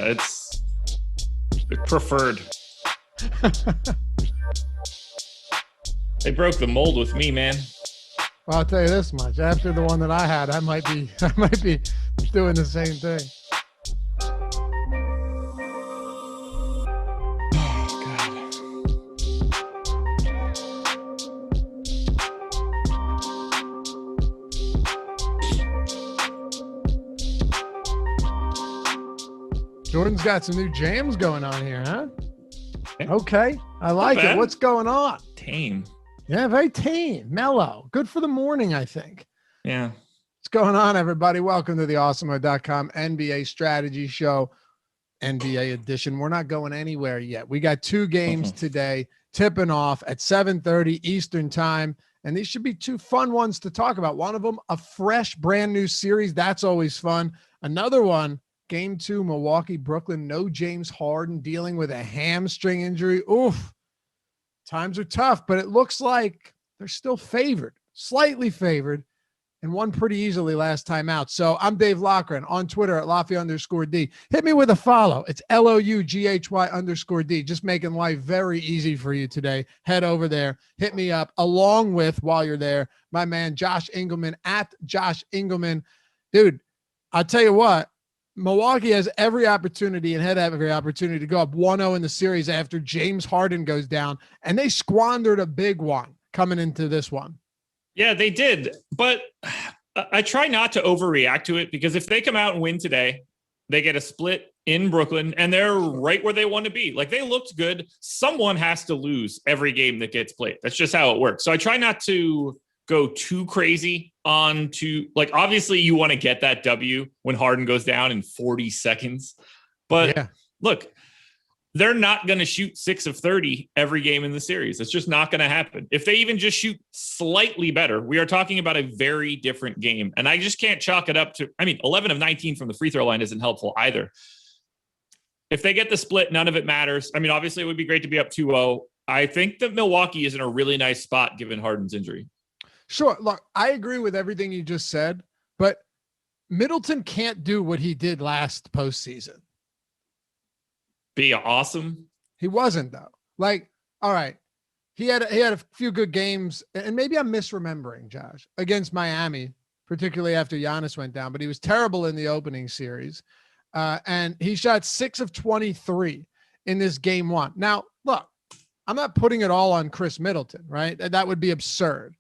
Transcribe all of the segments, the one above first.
It's preferred. They broke the mold with me, man. Well, I'll tell you this much. After the one that I had, I might be doing the same thing. Jordan's got some new jams going on here, huh? Yeah. Okay. I like it. What's going on? Tame. Yeah, very tame. Mellow. Good for the morning, I think. Yeah. What's going on, everybody? Welcome to the Awesemo.com NBA Strategy Show, NBA edition. We're not going anywhere yet. We got two games today, tipping off at 7:30 Eastern time, and these should be two fun ones to talk about. One of them, a fresh, brand new series. That's always fun. Another one, Game 2, Milwaukee, Brooklyn. No James Harden, dealing with a hamstring injury. Oof. Times are tough, but it looks like they're still favored, slightly favored, and won pretty easily last time out. So I'm Dave Loughran on Twitter at Lafayette_D. Hit me with a follow. It's LOUGHY_D. Just making life very easy for you today. Head over there. Hit me up along with, while you're there, my man Josh Engleman at Josh Engleman. Dude, I'll tell you what. Milwaukee has every opportunity and had every opportunity to go up 1-0 in the series after James Harden goes down, and they squandered a big one coming into this one. Yeah, they did, but I try not to overreact to it, because if they come out and win today, they get a split in Brooklyn, and they're right where they want to be. Like, they looked good. Someone has to lose every game that gets played. That's just how it works. So I try not to go too crazy on to, like, obviously you want to get that W when Harden goes down in 40 seconds. But yeah, look, they're not going to shoot 6 of 30 every game in the series. It's just not going to happen. If they even just shoot slightly better, we are talking about a very different game. And I just can't chalk it up to, 11 of 19 from the free throw line isn't helpful either. If they get the split, none of it matters. Obviously it would be great to be up 2-0. I think that Milwaukee is in a really nice spot given Harden's injury. Sure. Look, I agree with everything you just said, but Middleton can't do what he did last postseason. Be awesome. He wasn't, though. Like, all right, he had a few good games, and maybe I'm misremembering, Josh, against Miami, particularly after Giannis went down, but he was terrible in the opening series. And he shot 6 of 23 in this game 1. Now, look, I'm not putting it all on Chris Middleton, right? That would be absurd.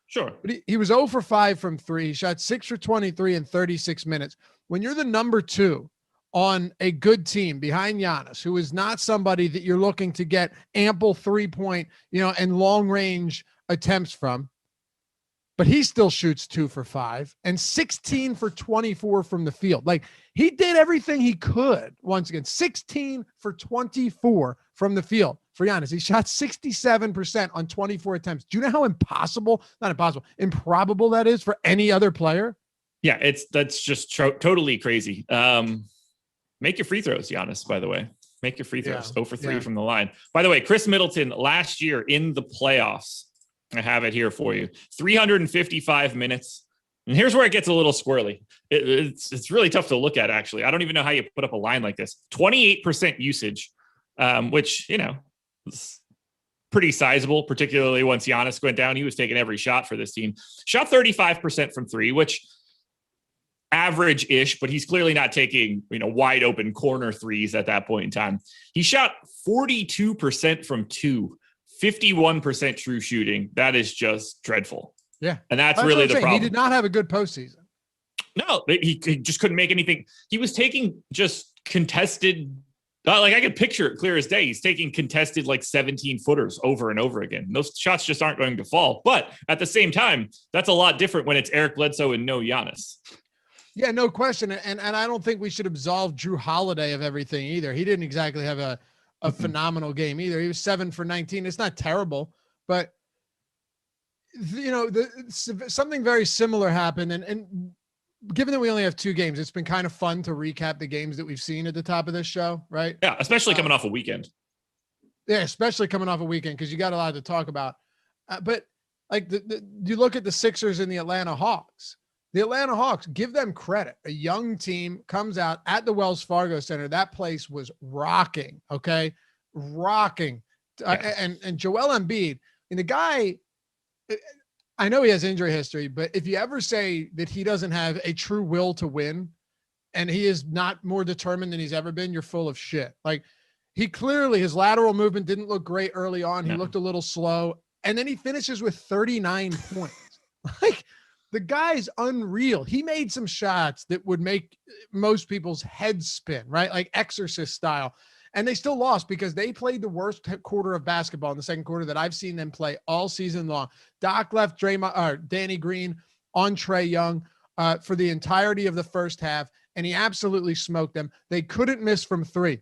Sure. But he was 0 for 5 from 3. He shot 6 for 23 in 36 minutes. When you're the number 2 on a good team behind Giannis, who is not somebody that you're looking to get ample 3-point, and long range attempts from, but he still shoots 2 for 5 and 16 for 24 from the field. Like, he did everything he could. Once again, 16 for 24 from the field for Giannis. He shot 67% on 24 attempts. Do you know how improbable that is for any other player? Yeah, that's just totally crazy. Make your free throws, Giannis, by the way. Make your free throws. 0 for 3 from the line. By the way, Chris Middleton last year in the playoffs, I have it here for you, 355 minutes. And here's where it gets a little squirrely. It's really tough to look at, actually. I don't even know how you put up a line like this. 28% usage, which, is pretty sizable, particularly once Giannis went down. He was taking every shot for this team. Shot 35% from 3, which average-ish, but he's clearly not taking, wide open corner threes at that point in time. He shot 42% from 2, 51% true shooting. That is just dreadful. Yeah. And that's really the problem. He did not have a good postseason. No, he just couldn't make anything. He was taking just contested, I could picture it clear as day. He's taking contested 17-footers over and over again. Those shots just aren't going to fall. But at the same time, that's a lot different when it's Eric Bledsoe and no Giannis. Yeah, no question. And I don't think we should absolve Drew Holiday of everything either. He didn't exactly have a phenomenal game either. He was 7 for 19. It's not terrible, but something very similar happened. And given that we only have 2 games, it's been kind of fun to recap the games that we've seen at the top of this show, right? Yeah, especially coming off a weekend. Yeah, especially coming off a weekend, because you got a lot to talk about. But you look at the Sixers and the Atlanta Hawks. The Atlanta Hawks, give them credit. A young team comes out at the Wells Fargo Center. That place was rocking, okay? Rocking. Yeah. And Joel Embiid, and the guy, I know he has injury history, but if you ever say that he doesn't have a true will to win and he is not more determined than he's ever been, you're full of shit. Like, he clearly, his lateral movement didn't look great early on. He looked a little slow. And then he finishes with 39 points. Like, the guy's unreal. He made some shots that would make most people's heads spin, right? Like Exorcist style. And they still lost because they played the worst quarter of basketball in the second quarter that I've seen them play all season long. Doc left Danny Green on Trae Young for the entirety of the first half, and he absolutely smoked them. They couldn't miss from three.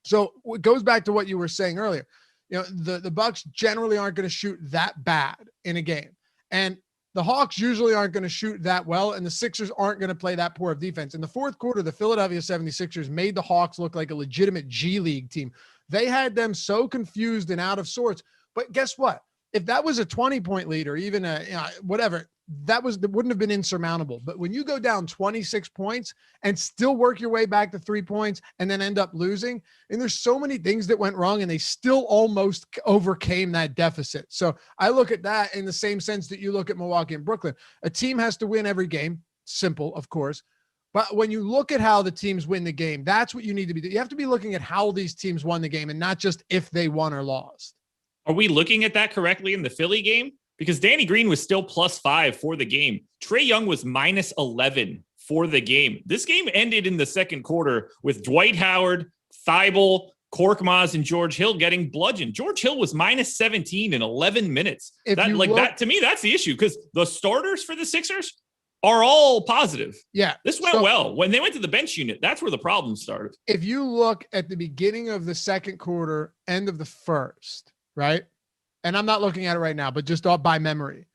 So it goes back to what you were saying earlier. You know, the Bucks generally aren't going to shoot that bad in a game. And the Hawks usually aren't going to shoot that well, and the Sixers aren't going to play that poor of defense. In the fourth quarter, the Philadelphia 76ers made the Hawks look like a legitimate G League team. They had them so confused and out of sorts. But guess what? If that was a 20-point lead or even whatever, that wouldn't have been insurmountable. But when you go down 26 points and still work your way back to 3 points and then end up losing, and there's so many things that went wrong and they still almost overcame that deficit. So I look at that in the same sense that you look at Milwaukee and Brooklyn. A team has to win every game. Simple, of course. But when you look at how the teams win the game, that's what you need to be doing. You have to be looking at how these teams won the game and not just if they won or lost. Are we looking at that correctly in the Philly game? Because Danny Green was still +5 for the game. Trae Young was -11 for the game. This game ended in the second quarter with Dwight Howard, Thibault, Korkmaz, and George Hill getting bludgeoned. George Hill was -17 in 11 minutes. That to me, that's the issue, because the starters for the Sixers are all positive. Yeah. This went well. When they went to the bench unit, that's where the problem started. If you look at the beginning of the second quarter, end of the first, right? And I'm not looking at it right now, but just by memory,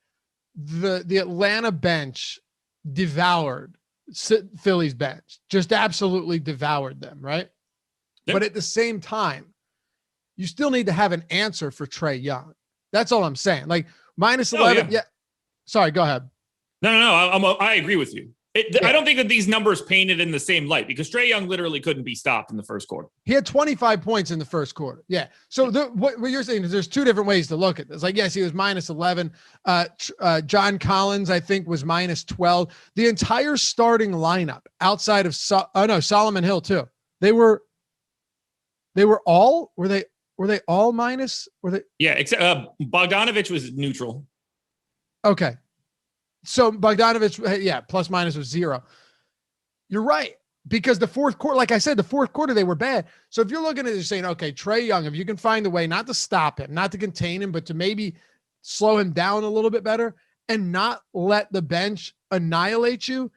the Atlanta bench devoured Philly's bench, just absolutely devoured them, right? Yep. But at the same time, you still need to have an answer for Trae Young. That's all I'm saying. Like -11. Yeah. Sorry, go ahead. No. I agree with you. I don't think that these numbers painted in the same light, because Trae Young literally couldn't be stopped in the first quarter. He had 25 points in the first quarter. Yeah. So what you're saying is there's two different ways to look at this. Like, yes, he was -11. John Collins, I think, was -12. The entire starting lineup outside of Solomon Hill too. They were all minus? Were they? Yeah, except Bogdanovich was neutral. Okay. So Bogdanovich, yeah, plus minus was 0. You're right. Because the fourth quarter, like I said, the fourth quarter, they were bad. So if you're looking at it saying, okay, Trae Young, if you can find a way not to stop him, not to contain him, but to maybe slow him down a little bit better and not let the bench annihilate you,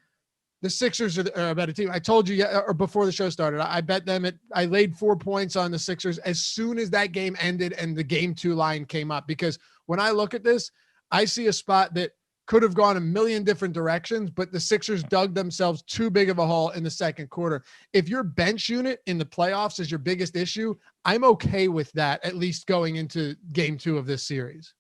the Sixers are a better team. I told you or before the show started, I bet them I laid 4 points on the Sixers as soon as that game ended and the game 2 line came up. Because when I look at this, I see a spot that could have gone a million different directions, but the Sixers dug themselves too big of a hole in the second quarter. If your bench unit in the playoffs is your biggest issue, I'm okay with that, at least going into game 2 of this series.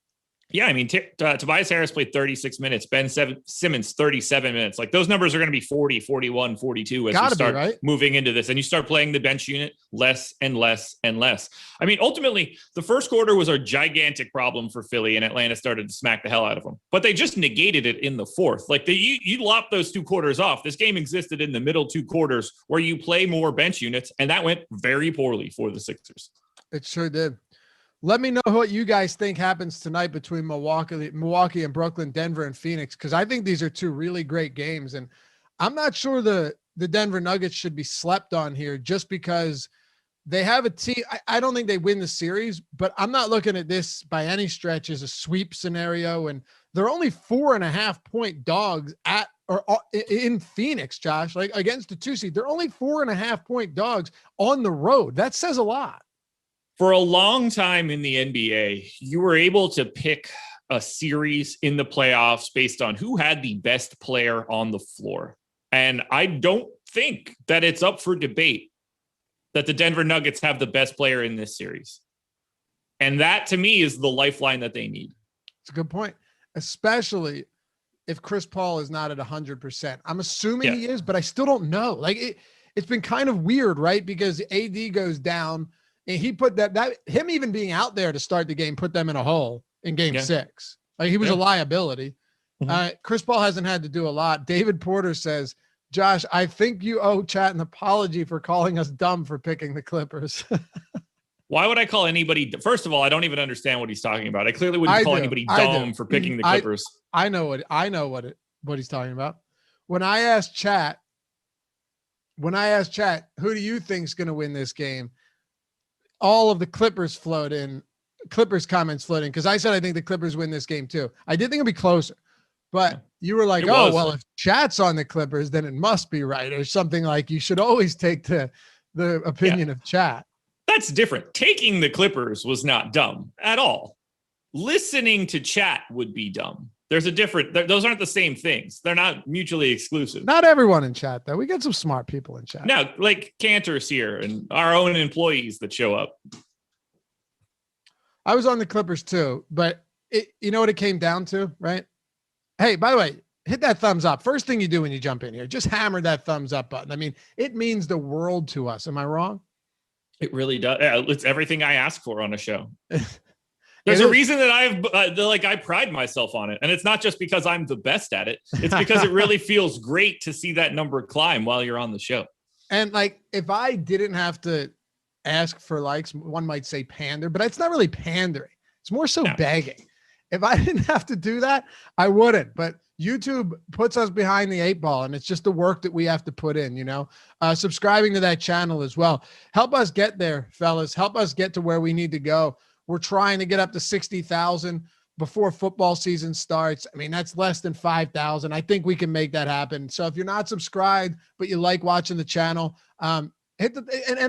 Yeah, I mean, Tobias Harris played 36 minutes. Ben Simmons, 37 minutes. Like, those numbers are going to be 40, 41, 42 as we start moving into this. And you start playing the bench unit less and less and less. I mean, ultimately, the first quarter was a gigantic problem for Philly, and Atlanta started to smack the hell out of them. But they just negated it in the fourth. Like, you lop those 2 quarters off. This game existed in the middle 2 quarters where you play more bench units, and that went very poorly for the Sixers. It sure did. Let me know what you guys think happens tonight between Milwaukee and Brooklyn, Denver and Phoenix, because I think these are 2 really great games. And I'm not sure the Denver Nuggets should be slept on here just because they have a team. I don't think they win the series, but I'm not looking at this by any stretch as a sweep scenario. And they're only 4.5-point dogs in Phoenix, Josh, like against the 2 seed. They're only 4.5-point dogs on the road. That says a lot. For a long time in the NBA, you were able to pick a series in the playoffs based on who had the best player on the floor. And I don't think that it's up for debate that the Denver Nuggets have the best player in this series. And that, to me, is the lifeline that they need. It's a good point, especially if Chris Paul is not at 100%. I'm assuming Yeah. he is, but I still don't know. Like it's been kind of weird, right? Because AD goes down and he put that him even being out there to start the game put them in a hole in game 6. Like he was a liability. Chris Paul hasn't had to do a lot. David Porter says, Josh, I think you owe chat an apology for calling us dumb for picking the Clippers. Why would I call anybody? First of all, I don't even understand what he's talking about. I clearly wouldn't call anybody dumb for picking the Clippers. I know what he's talking about. When I asked chat, who do you think's going to win this game? All of the Clippers comments float in because I said I think the Clippers win this game too. I did think it'd be closer, but you were like, well, if chat's on the Clippers, then it must be right, or something like you should always take the opinion of chat. That's different. Taking the Clippers was not dumb at all. Listening to chat would be dumb. There's a different, those aren't the same things. They're not mutually exclusive. Not everyone in chat, though. We got some smart people in chat. No, like Cantor's here and our own employees that show up. I was on the Clippers too, but you know what it came down to, right? Hey, by the way, hit that thumbs up. First thing you do when you jump in here, just hammer that thumbs up button. I mean, it means the world to us. Am I wrong? It really does. Yeah, it's everything I ask for on a show. There's a reason that I pride myself on it. And it's not just because I'm the best at it. It's because it really feels great to see that number climb while you're on the show. And like, if I didn't have to ask for likes, one might say pander, but it's not really pandering. It's more so begging. If I didn't have to do that, I wouldn't. But YouTube puts us behind the 8 ball, and it's just the work that we have to put in, subscribing to that channel as well. Help us get there, fellas. Help us get to where we need to go. We're trying to get up to 60,000 before football season starts. I mean, that's less than 5,000. I think we can make that happen. So if you're not subscribed, but you like watching the channel, and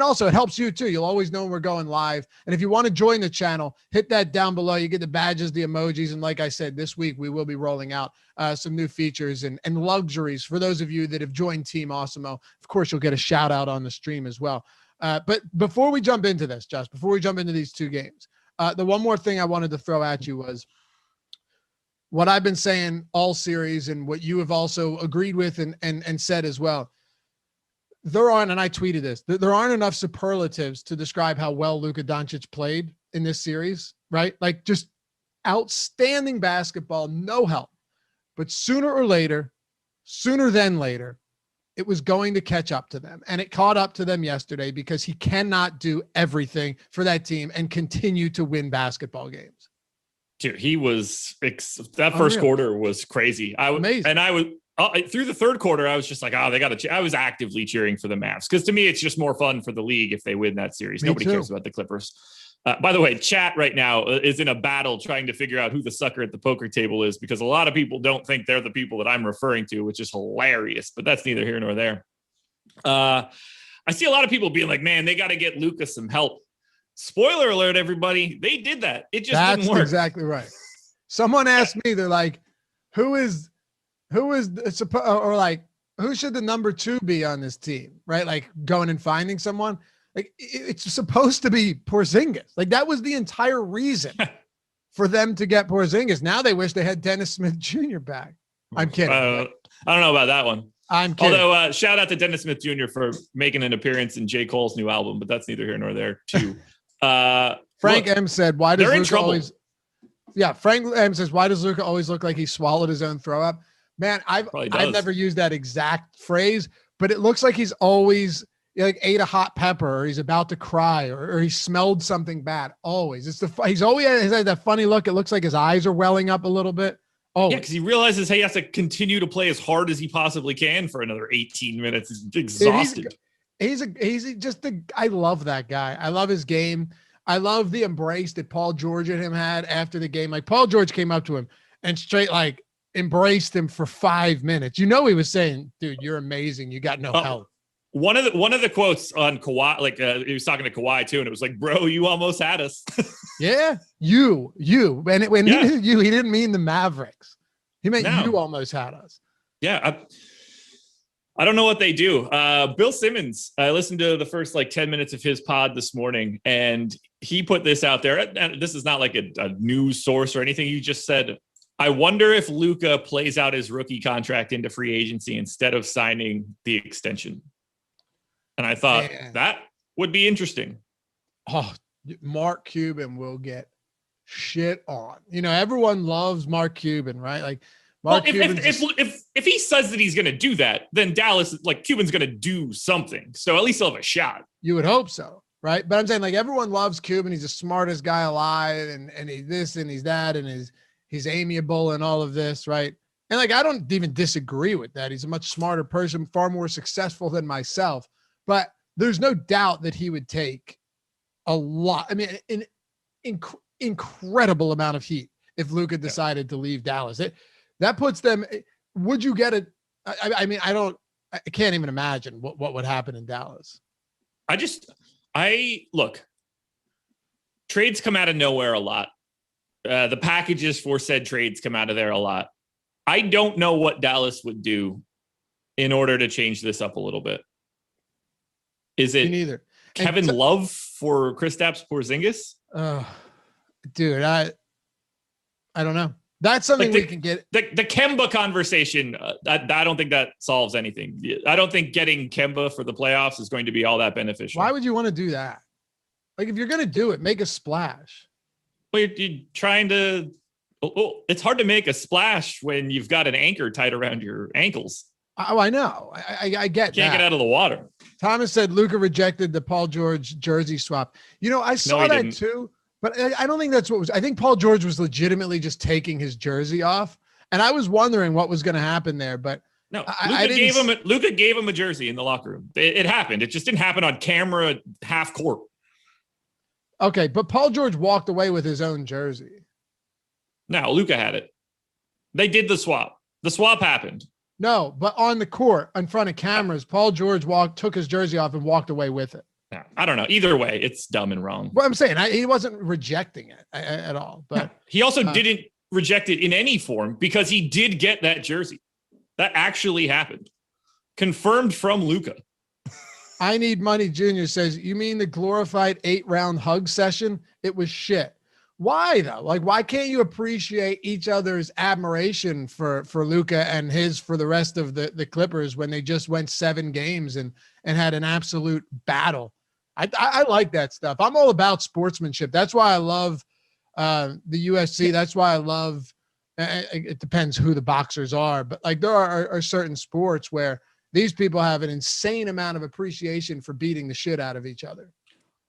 also it helps you too. You'll always know when we're going live. And if you want to join the channel, hit that down below. You get the badges, the emojis. And like I said, this week we will be rolling out some new features and luxuries for those of you that have joined Team Awesemo. Of course, you'll get a shout out on the stream as well. But before we jump into this, Josh, before we jump into these two games, the one more thing I wanted to throw at you was what I've been saying all series and what you have also agreed with and said as well. And I tweeted this, there aren't enough superlatives to describe how well Luka Doncic played in this series, right? Like just outstanding basketball, no help. But sooner than later, it was going to catch up to them. And it caught up to them yesterday because he cannot do everything for that team and continue to win basketball games. Dude, he was that first quarter was crazy. Amazing. Through the third quarter, I was just like, I was actively cheering for the Mavs because to me, it's just more fun for the league if they win that series. Nobody cares about the Clippers. By the way, chat right now is in a battle trying to figure out who the sucker at the poker table is because a lot of people don't think they're the people that I'm referring to, which is hilarious, but that's neither here nor there. I see a lot of people being like, man, they got to get Luka some help. Spoiler alert, everybody. They did that. It just didn't work. That's exactly right. Someone asked me, they're like, who should the number 2 be on this team? Right? Like going and finding someone. Like it's supposed to be Porzingis. Like that was the entire reason for them to get Porzingis. Now they wish they had Dennis Smith Jr. back. I'm kidding. I don't know about that one. I'm kidding. Although shout out to Dennis Smith Jr. for making an appearance in J. Cole's new album, but that's neither here nor there too. Frank M said, why does Luka always... Yeah, Frank M says, why does Luka always look like he swallowed his own throw up? Man, I've never used that exact phrase, but it looks like he's always like ate a hot pepper or he's about to cry or he smelled something bad. Always. He's always has that funny look. It looks like his eyes are welling up a little bit. Oh, yeah, because he realizes he has to continue to play as hard as he possibly can for another 18 minutes. He's exhausted. I love that guy. I love his game. I love the embrace that Paul George and him had after the game. Like Paul George came up to him and straight like embraced him for 5 minutes. He was saying, dude, you're amazing. You got no help. One of the quotes on Kawhi, like he was talking to Kawhi too, and it was like, bro, you almost had us. Yeah, you. And when he did you, he didn't mean the Mavericks. He meant you almost had us. Yeah, I don't know what they do. Bill Simmons, I listened to the first 10 minutes of his pod this morning, and he put this out there. And this is not like a news source or anything. He just said, I wonder if Luka plays out his rookie contract into free agency instead of signing the extension. And I thought that would be interesting. Oh, Mark Cuban will get shit on. Everyone loves Mark Cuban, right? Like, if he says that he's going to do that, then Dallas, like, Cuban's going to do something. So at least he'll have a shot. You would hope so, right? But I'm saying, like, everyone loves Cuban. He's the smartest guy alive, and he's this and he's that, and he's amiable and all of this, right? And, like, I don't even disagree with that. He's a much smarter person, far more successful than myself. But there's no doubt that he would take a lot. I mean, an incredible amount of heat if Luka decided to leave Dallas. That puts them. Would you get it? I mean, I can't even imagine what would happen in Dallas. Look, trades come out of nowhere a lot. The packages for said trades come out of there a lot. I don't know what Dallas would do in order to change this up a little bit. Is it neither Kevin Love for Kristaps Porzingis? Dude, I don't know. That's something we can get. The Kemba conversation, I don't think that solves anything. I don't think getting Kemba for the playoffs is going to be all that beneficial. Why would you want to do that? Like, if you're going to do it, make a splash. Well, you're trying to it's hard to make a splash when you've got an anchor tied around your ankles. Oh, I know. I get that. Can't get out of the water. Thomas said Luka rejected the Paul George jersey swap. I saw that too. But I don't think that's what was. I think Paul George was legitimately just taking his jersey off, and I was wondering what was going to happen there. But no, Luka gave him a jersey in the locker room. It happened. It just didn't happen on camera, half court. Okay, but Paul George walked away with his own jersey. No, Luka had it. They did the swap. The swap happened. No, but on the court, in front of cameras, Paul George took his jersey off and walked away with it. I don't know. Either way, it's dumb and wrong. Well, I'm saying he wasn't rejecting it at all. But he also didn't reject it in any form because he did get that jersey. That actually happened. Confirmed from Luka. I Need Money Jr. says, you mean the glorified 8-round hug session? It was shit. Why though? Like, why can't you appreciate each other's admiration for Luka and his for the rest of the Clippers when they just went 7 games and had an absolute battle? I like that stuff. I'm all about sportsmanship. That's why I love the UFC. That's why I love. It depends who the boxers are, but like there are certain sports where these people have an insane amount of appreciation for beating the shit out of each other.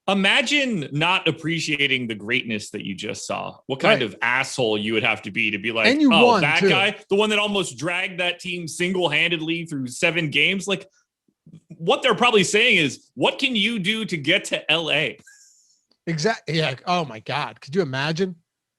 Imagine not appreciating the greatness that you just saw. What kind of asshole you would have to be like, and you won that too. Guy, the one that almost dragged that team single-handedly through 7 games. Like, what they're probably saying is, what can you do to get to LA? Exactly. Yeah. Oh my God. Could you imagine?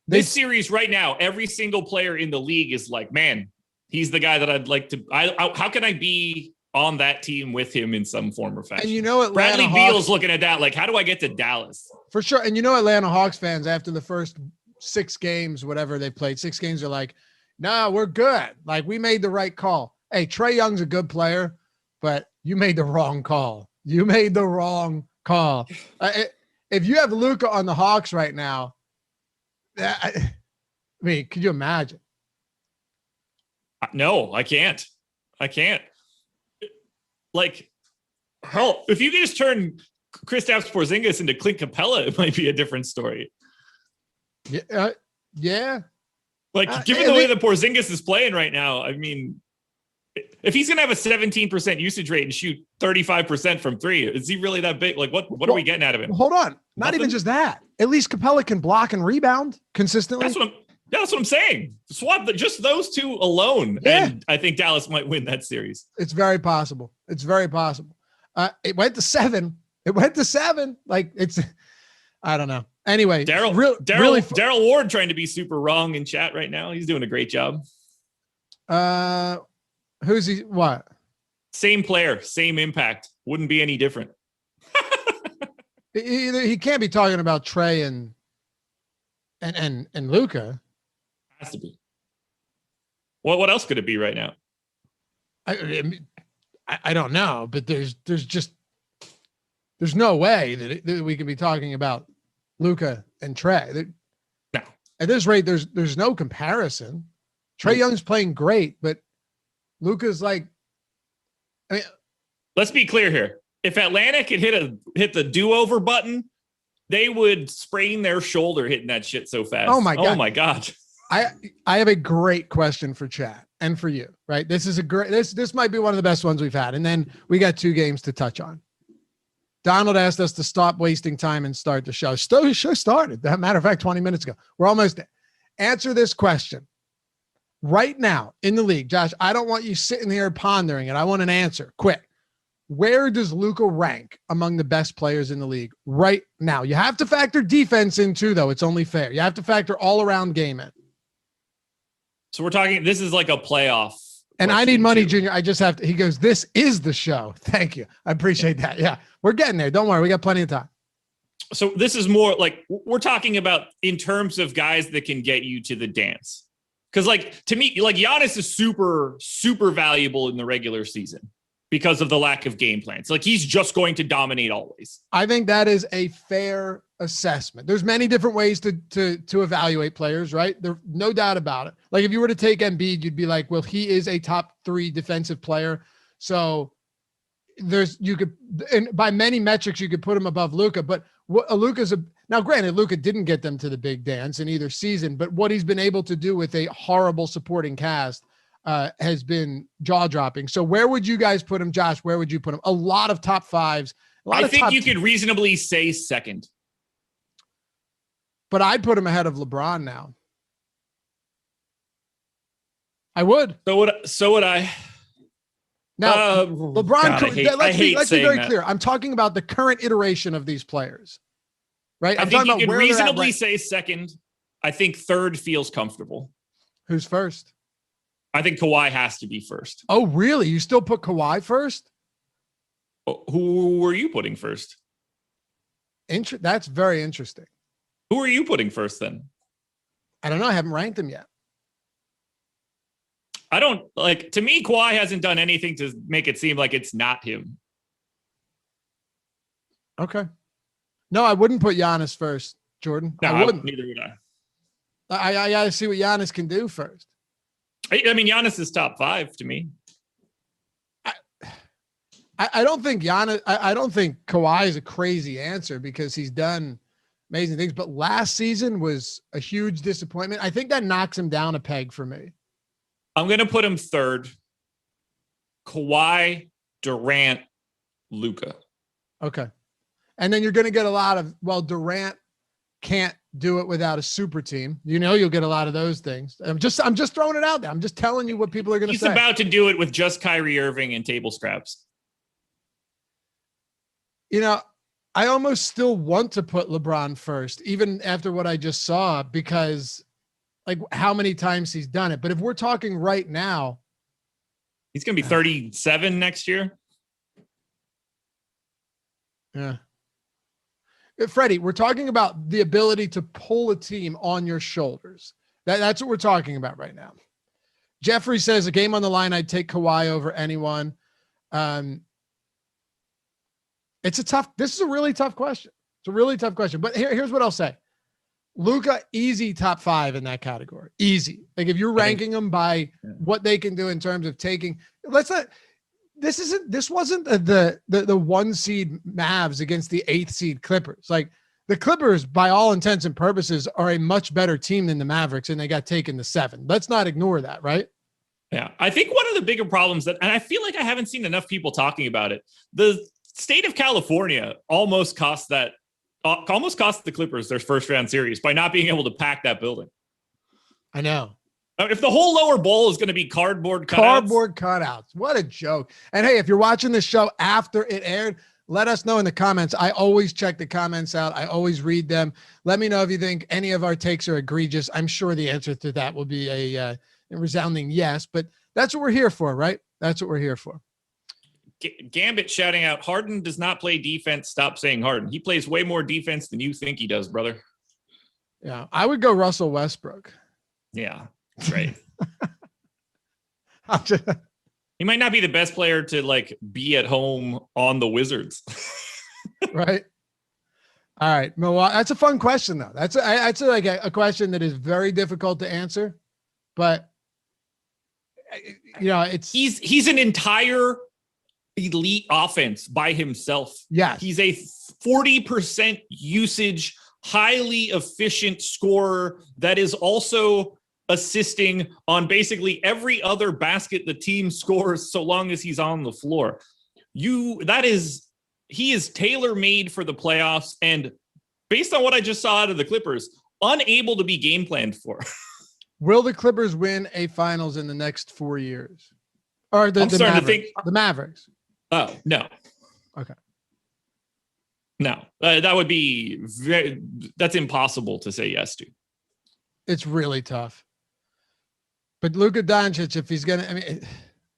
This series right now, every single player in the league is like, man, he's the guy that I'd like to, how can I be on that team with him in some form or fashion? And Atlanta Bradley Beal's looking at that. Like, how do I get to Dallas? For sure. And Atlanta Hawks fans, after the first 6 games, whatever they played, 6 games, are like, no, we're good. Like, we made the right call. Hey, Trae Young's a good player, but you made the wrong call. You made the wrong call. If you have Luka on the Hawks right now, I mean, could you imagine? No, I can't. Like, hell, if you could just turn Kristaps Porzingis into Clint Capella, it might be a different story. Yeah. Like, given the way that Porzingis is playing right now, I mean, if he's going to have a 17% usage rate and shoot 35% from 3, is he really that big? Like, what are we getting out of him? Hold on. Not even just that. At least Capella can block and rebound consistently. That's what I'm saying. Swap just those 2 alone. Yeah. And I think Dallas might win that series. It's very possible. It went to 7. Like, I don't know. Anyway, Daryl Ward trying to be super wrong in chat right now. He's doing a great job. Who's he? What? Same player, same impact. Wouldn't be any different. He can't be talking about Trae and Luka. Has to be. What else could it be right now? I don't know, but there's no way that we could be talking about Luka and Trae. No. At this rate, there's no comparison. Trae Young's playing great, but Luka's like, I mean, let's be clear here. If Atlanta could hit the do-over button, they would sprain their shoulder hitting that shit so fast. Oh my God. Oh my God. I have a great question for chat and for you, right? This is a great, this might be one of the best ones we've had. And then we got 2 games to touch on. Donald asked us to stop wasting time and start the show. The show started. As a matter of fact, 20 minutes ago. We're almost there. Answer this question. Right now in the league, Josh, I don't want you sitting here pondering it. I want an answer. Quick. Where does Luka rank among the best players in the league right now? You have to factor defense in too, though. It's only fair. You have to factor all around game in. So we're talking, this is like a playoff. And I need money, Junior. I just have to, he goes, this is the show. Thank you. I appreciate that. Yeah, we're getting there. Don't worry. We got plenty of time. So this is more like we're talking about in terms of guys that can get you to the dance. Because like, to me, like Giannis is super, super valuable in the regular season because of the lack of game plans. Like he's just going to dominate always. I think that is a fair assessment. There's many different ways to evaluate players, right? There's no doubt about it. Like if you were to take Embiid, you'd be like, well, he is a top 3 defensive player. So you could, and by many metrics, you could put him above Luka, but now granted, Luka didn't get them to the big dance in either season, but what he's been able to do with a horrible supporting cast has been jaw-dropping. So where would you guys put him, Josh? Where would you put him? A lot of top 5s. I think you could reasonably say second. But I'd put him ahead of LeBron now. I would. So would I. Now, LeBron, God, let's be very clear. I'm talking about the current iteration of these players, right? I think you can reasonably say second. I think third feels comfortable. Who's first? I think Kawhi has to be first. Oh, really? You still put Kawhi first? Who were you putting first? That's very interesting. Who are you putting first then? I don't know. I haven't ranked him yet. I don't like, to me, Kawhi hasn't done anything to make it seem like it's not him. Okay. No, I wouldn't put Giannis first, Jordan. No, I wouldn't. Neither would I got to see what Giannis can do first. I mean, Giannis is top 5 to me. I don't think Giannis, I don't think Kawhi is a crazy answer because he's done amazing things, but last season was a huge disappointment. I think that knocks him down a peg for me. I'm going to put him third. Kawhi, Durant, Luka. Okay. And then you're going to get a lot of, well, Durant can't do it without a super team. You know, you'll get a lot of those things. I'm just throwing it out there. I'm just telling you what people are going to say. He's about to do it with just Kyrie Irving and table scraps. You know, I almost still want to put LeBron first, even after what I just saw, because like how many times he's done it. But if we're talking right now, he's going to be 37 next year. Yeah. Freddie, we're talking about the ability to pull a team on your shoulders. That's what we're talking about right now. Jeffrey says a game on the line, I'd take Kawhi over anyone. This is a really tough question. It's a really tough question, but here's what I'll say. Luka, easy top 5 in that category. Easy. Like if you're ranking them by what they can do in terms of taking, this wasn't the 1 seed Mavs against the 8th seed Clippers. Like the Clippers, by all intents and purposes, are a much better team than the Mavericks, and they got taken to 7. Let's not ignore that, right? Yeah. I think one of the bigger problems and I feel like I haven't seen enough people talking about it. The state of California almost cost the Clippers their first round series by not being able to pack that building. I know. If the whole lower bowl is going to be cardboard cutouts. What a joke. And hey, if you're watching this show after it aired, let us know in the comments. I always check the comments out. I always read them. Let me know if you think any of our takes are egregious. I'm sure the answer to that will be a resounding yes, but that's what we're here for, right? That's what we're here for. Gambit shouting out, Harden does not play defense. Stop saying Harden. He plays way more defense than you think he does, brother. Yeah, I would go Russell Westbrook. Yeah, that's right. He might not be the best player to like be at home on the Wizards. Right. All right, Milwaukee. That's a fun question, though. That's like a question that is very difficult to answer, but he's an entire elite offense by himself. Yes. He's a 40% usage, highly efficient scorer that is also assisting on basically every other basket the team scores so long as he's on the floor. He is tailor-made for the playoffs, and based on what I just saw out of the Clippers, unable to be game planned for. Will the Clippers win a finals in the next 4 years? Or the Mavericks? Oh, no. Okay. No, that would be that's impossible to say yes to. It's really tough. But Luka Doncic, if he's going to,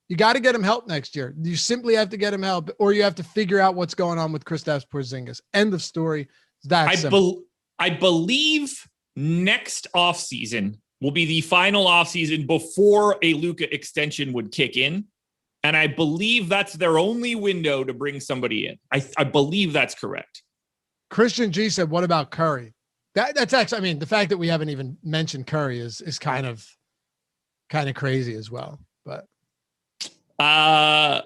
you got to get him help next year. You simply have to get him help, or you have to figure out what's going on with Kristaps Porzingis. End of story. I believe next offseason will be the final offseason before a Luka extension would kick in. And I believe that's their only window to bring somebody in. I believe that's correct. Christian G said, what about Curry? That's actually, the fact that we haven't even mentioned Curry is kind of crazy as well. But I'm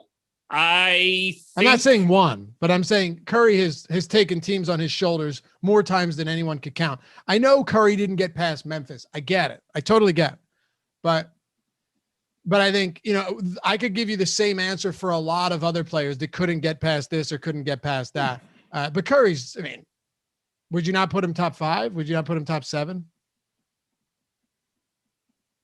not saying one, but I'm saying Curry has taken teams on his shoulders more times than anyone could count. I know Curry didn't get past Memphis. I get it. I totally get it. But I think, I could give you the same answer for a lot of other players that couldn't get past this or couldn't get past that. But Curry's, would you not put him top 5? Would you not put him top 7?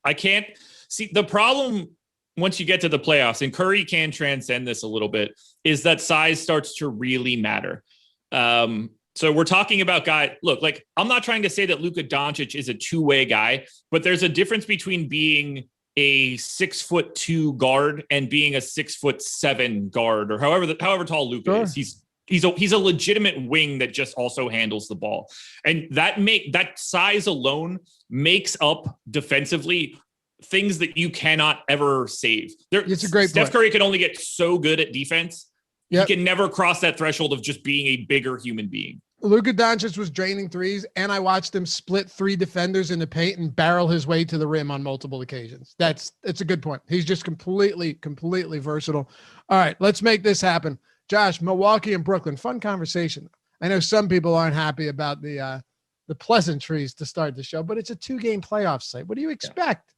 I can't see the problem once you get to the playoffs, and Curry can transcend this a little bit, is that size starts to really matter. So we're talking about I'm not trying to say that Luka Doncic is a two-way guy, but there's a difference between being a 6'2" guard and being a 6'7" guard, or however tall Luka is. He's a legitimate wing that just also handles the ball. And that size alone makes up defensively things that you cannot ever save. It's a great Steph point. Curry can only get so good at defense. Yep. He can never cross that threshold of just being a bigger human being. Luka Doncic was draining threes, and I watched him split 3 defenders in the paint and barrel his way to the rim on multiple occasions. It's a good point. He's just completely versatile. All right, let's make this happen. Josh, Milwaukee and Brooklyn, fun conversation. I know some people aren't happy about the pleasantries to start the show, but it's a 2-game playoff site. What do you expect?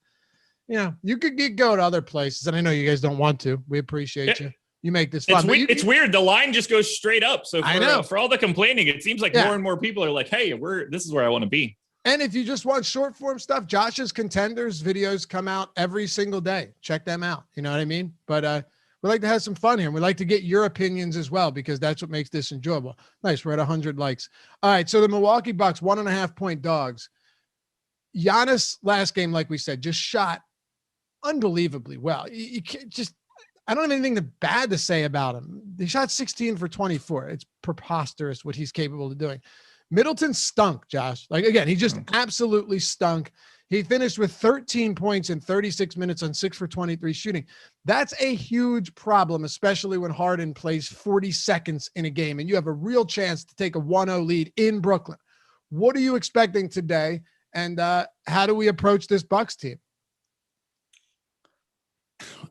You could go to other places, and I know you guys don't want to. We appreciate you. You make this fun. It's weird. The line just goes straight up. So I know. For all the complaining, it seems like more and more people are like, hey, this is where I want to be. And if you just want short form stuff, Josh's Contenders videos come out every single day. Check them out. You know what I mean? But we like to have some fun here. We like to get your opinions as well, because that's what makes this enjoyable. Nice. We're at 100 likes. All right. So the Milwaukee Bucks, 1.5-point dogs. Giannis last game, like we said, just shot unbelievably well. You can't I don't have anything bad to say about him. He shot 16 for 24. It's preposterous what he's capable of doing. Middleton stunk, Josh. Again, he just absolutely stunk. He finished with 13 points in 36 minutes on 6 for 23 shooting. That's a huge problem, especially when Harden plays 40 seconds in a game and you have a real chance to take a 1-0 lead in Brooklyn. What are you expecting today? And how do we approach this Bucks team?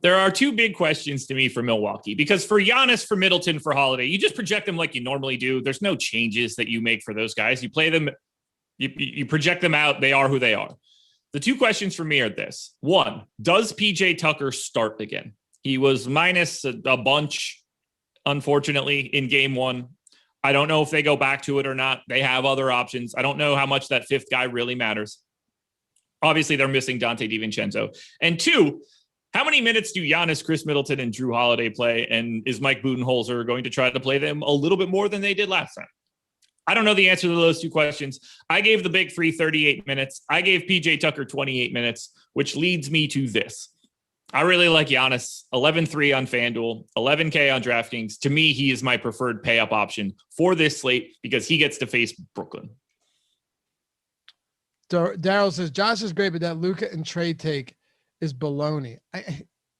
There are 2 big questions to me for Milwaukee, because for Giannis, for Middleton, for Holiday, you just project them like you normally do. There's no changes that you make for those guys. You play them, you project them out. They are who they are. The 2 questions for me are this. 1, does PJ Tucker start again? He was minus a bunch, unfortunately, in game 1. I don't know if they go back to it or not. They have other options. I don't know how much that 5th guy really matters. Obviously, they're missing Dante DiVincenzo. And 2, how many minutes do Giannis, Chris Middleton, and Drew Holiday play? And is Mike Budenholzer going to try to play them a little bit more than they did last time? I don't know the answer to those 2 questions. I gave the big 3 38 minutes. I gave PJ Tucker 28 minutes, which leads me to this. I really like Giannis, 11-3 on FanDuel, 11K on DraftKings. To me, he is my preferred pay-up option for this slate because he gets to face Brooklyn. Daryl says, Josh is great, but that Luka and Trey take is baloney.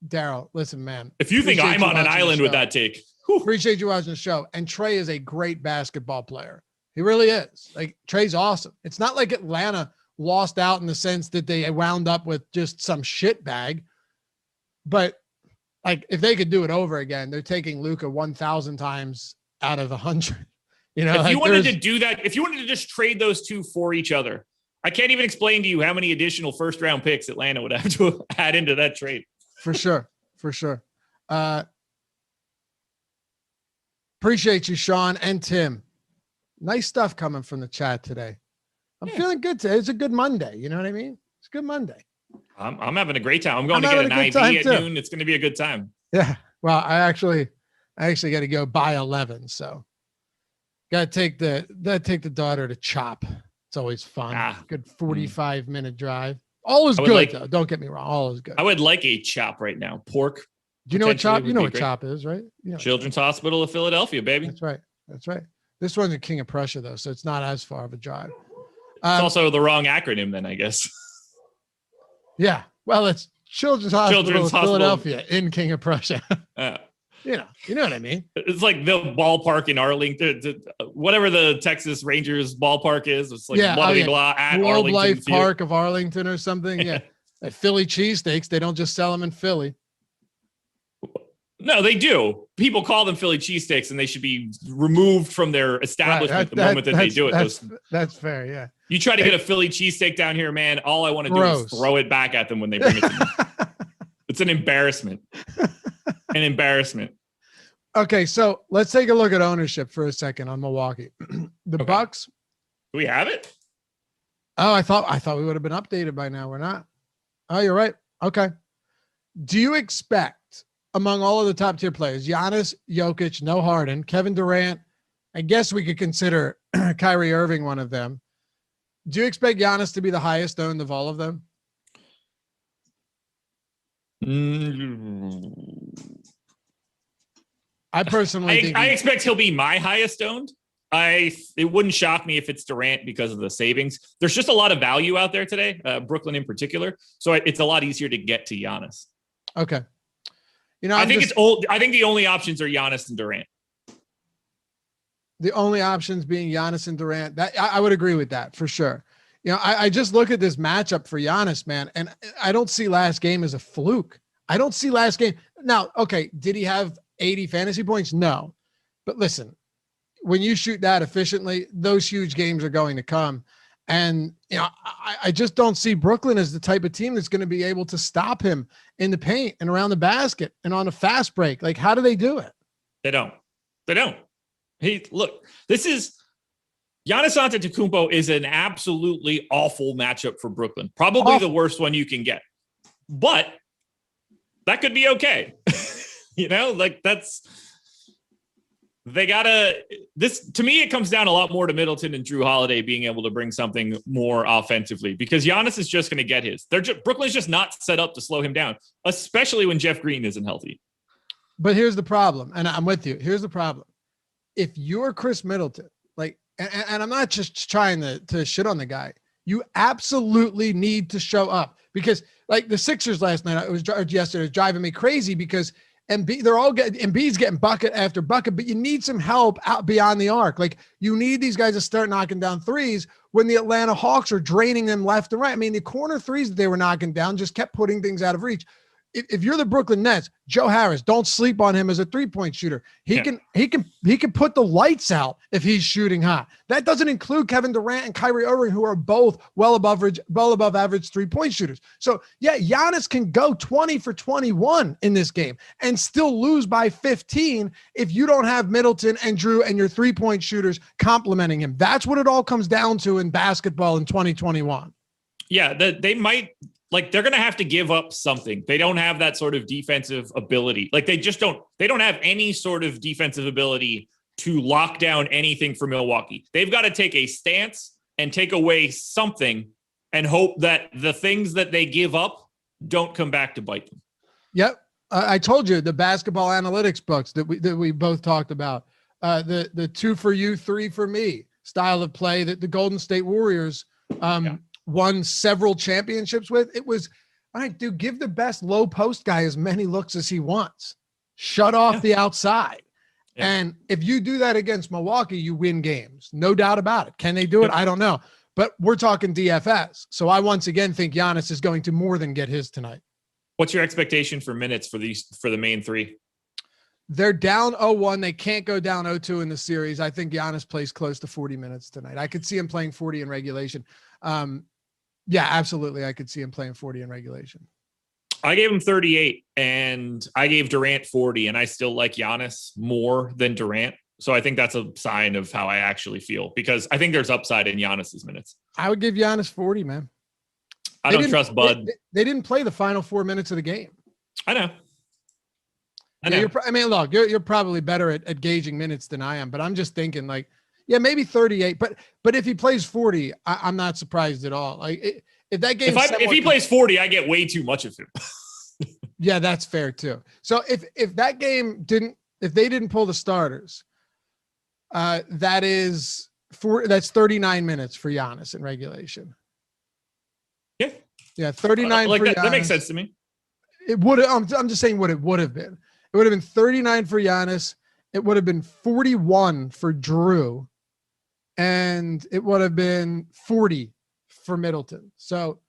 Daryl, listen, man. If you think I'm on an island with that take. Appreciate you watching the show. And Trey is a great basketball player. He really is. Trey's awesome. It's not like Atlanta lost out in the sense that they wound up with just some shit bag. but like if they could do it over again, they're taking Luka 1,000 times out of 100. You know, if you wanted to do that, if you wanted to just trade those two for each other, I can't even explain to you how many additional first-round picks Atlanta would have to add into that trade. For sure. Appreciate you, Sean and Tim. Nice stuff coming from the chat today. I'm feeling good today. It's a good Monday. You know what I mean? It's a good Monday. I'm having a great time. I'm going to get an IV at noon. It's going to be a good time. Yeah. Well, I actually got to go by 11. So got to take the daughter to Chop. It's always fun. Good 45-minute drive. All is good, though. Don't get me wrong. All is good. I would like a Chop right now. Pork. Do you know what Chop? You know what Chop is, right? You know. Children's Hospital of Philadelphia, baby. That's right. This one's in King of Prussia, though, so it's not as far of a drive. It's also the wrong acronym, then, I guess. Yeah. Well, it's Children's Hospital of Philadelphia in King of Prussia. You know what I mean? It's like the ballpark in Arlington, whatever the Texas Rangers ballpark is. It's like blah at World Arlington Life Park of Arlington or something. Yeah. Like Philly cheesesteaks, they don't just sell them in Philly. No, they do. People call them Philly cheesesteaks, and they should be removed from their establishment the moment that they do it. That's fair, yeah. You try to get a Philly cheesesteak down here, man, all I want to do is throw it back at them when they bring it to me. It's an embarrassment. An embarrassment. Okay, so let's take a look at ownership for a second on Milwaukee. Bucks. Do we have it? Oh, I thought we would have been updated by now. We're not. Oh, you're right. Okay. Do you expect among all of the top tier players, Giannis, Jokic, no Harden, Kevin Durant, I guess we could consider Kyrie Irving one of them. Do you expect Giannis to be the highest owned of all of them? I personally think I expect he'll be my highest owned. It wouldn't shock me if it's Durant because of the savings. There's just a lot of value out there today, Brooklyn in particular. So it's a lot easier to get to Giannis. Okay. You know, I think the only options are Giannis and Durant. The only options being Giannis and Durant. That I would agree with that for sure. You know, I just look at this matchup for Giannis, man, and I don't see last game as a fluke. I don't see last game. Now, okay, did he have 80 fantasy points? No. But listen, when you shoot that efficiently, those huge games are going to come. And, you know, I just don't see Brooklyn as the type of team that's going to be able to stop him in the paint and around the basket and on a fast break. Like, how do they do it? They don't. This is Giannis Antetokounmpo is an absolutely awful matchup for Brooklyn. Probably the worst one you can get. But that could be okay. You know, like to me, it comes down a lot more to Middleton and Drew Holiday being able to bring something more offensively because Giannis is just going to get his. Brooklyn's just not set up to slow him down, especially when Jeff Green isn't healthy. But here's the problem, and I'm with you. Here's the problem. If you're Chris Middleton, like, and I'm not just trying to shit on the guy, you absolutely need to show up because, like, the Sixers last night, yesterday, was driving me crazy because Embiid's getting bucket after bucket, but you need some help out beyond the arc. Like, you need these guys to start knocking down threes when the Atlanta Hawks are draining them left and right. I mean, the corner threes that they were knocking down just kept putting things out of reach. If you're the Brooklyn Nets, Joe Harris, don't sleep on him as a 3-point shooter. He can put the lights out if he's shooting hot. That doesn't include Kevin Durant and Kyrie Irving, who are both well above average 3-point shooters. So yeah, Giannis can go 20 for 21 in this game and still lose by 15 if you don't have Middleton and Drew and your 3-point shooters complimenting him. That's what it all comes down to in basketball in 2021. Yeah, they might. Like, they're going to have to give up something. They don't have that sort of defensive ability. Like, they don't have any sort of defensive ability to lock down anything for Milwaukee. They've got to take a stance and take away something and hope that the things that they give up don't come back to bite them. Yep. I told you the basketball analytics books that we both talked about, the 2 for you, 3 for me style of play that the Golden State Warriors, won several championships with. It was, all right, dude, give the best low post guy as many looks as he wants. Shut off the outside. Yeah. And if you do that against Milwaukee, you win games. No doubt about it. Can they do it? I don't know. But we're talking DFS. So I once again think Giannis is going to more than get his tonight. What's your expectation for minutes for the main three? They're down 0-1. They can't go down 0-2 in the series. I think Giannis plays close to 40 minutes tonight. I could see him playing 40 in regulation. Yeah, absolutely. I could see him playing 40 in regulation. I gave him 38 and I gave Durant 40, and I still like Giannis more than Durant. So I think that's a sign of how I actually feel, because I think there's upside in Giannis's minutes. I would give Giannis 40, man. I don't trust Bud. They didn't play the final 4 minutes of the game. I know. Look, you're probably better at gauging minutes than I am, but I'm just thinking like, yeah, maybe 38. But if he plays 40, I'm not surprised at all. Like if that game, if he plays 40, I get way too much of him. Yeah, that's fair too. So if that game if they didn't pull the starters, that's 39 minutes for Giannis in regulation. Yeah, 39 like for that. Giannis. That makes sense to me. It would. I'm just saying what it would have been. It would have been 39 for Giannis. It would have been 41 for Drew, and it would have been 40 for Middleton. So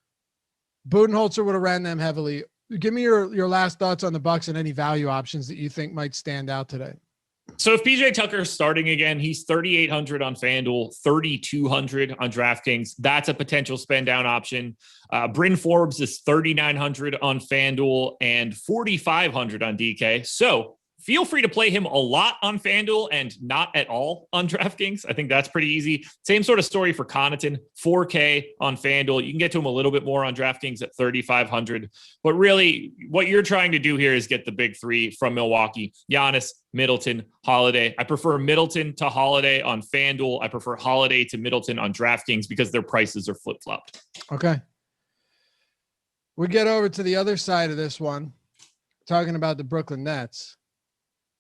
Budenholzer would have ran them heavily. Give me your last thoughts on the Bucks and any value options that you think might stand out today. So if PJ Tucker's starting again, he's 3,800 on FanDuel, 3,200 on DraftKings. That's a potential spend down option. Bryn Forbes is 3,900 on FanDuel and 4,500 on DK. So feel free to play him a lot on FanDuel and not at all on DraftKings. I think that's pretty easy. Same sort of story for Connaughton, 4K on FanDuel. You can get to him a little bit more on DraftKings at 3,500. But really, what you're trying to do here is get the big three from Milwaukee: Giannis, Middleton, Holiday. I prefer Middleton to Holiday on FanDuel. I prefer Holiday to Middleton on DraftKings because their prices are flip-flopped. Okay. We get over to the other side of this one, talking about the Brooklyn Nets.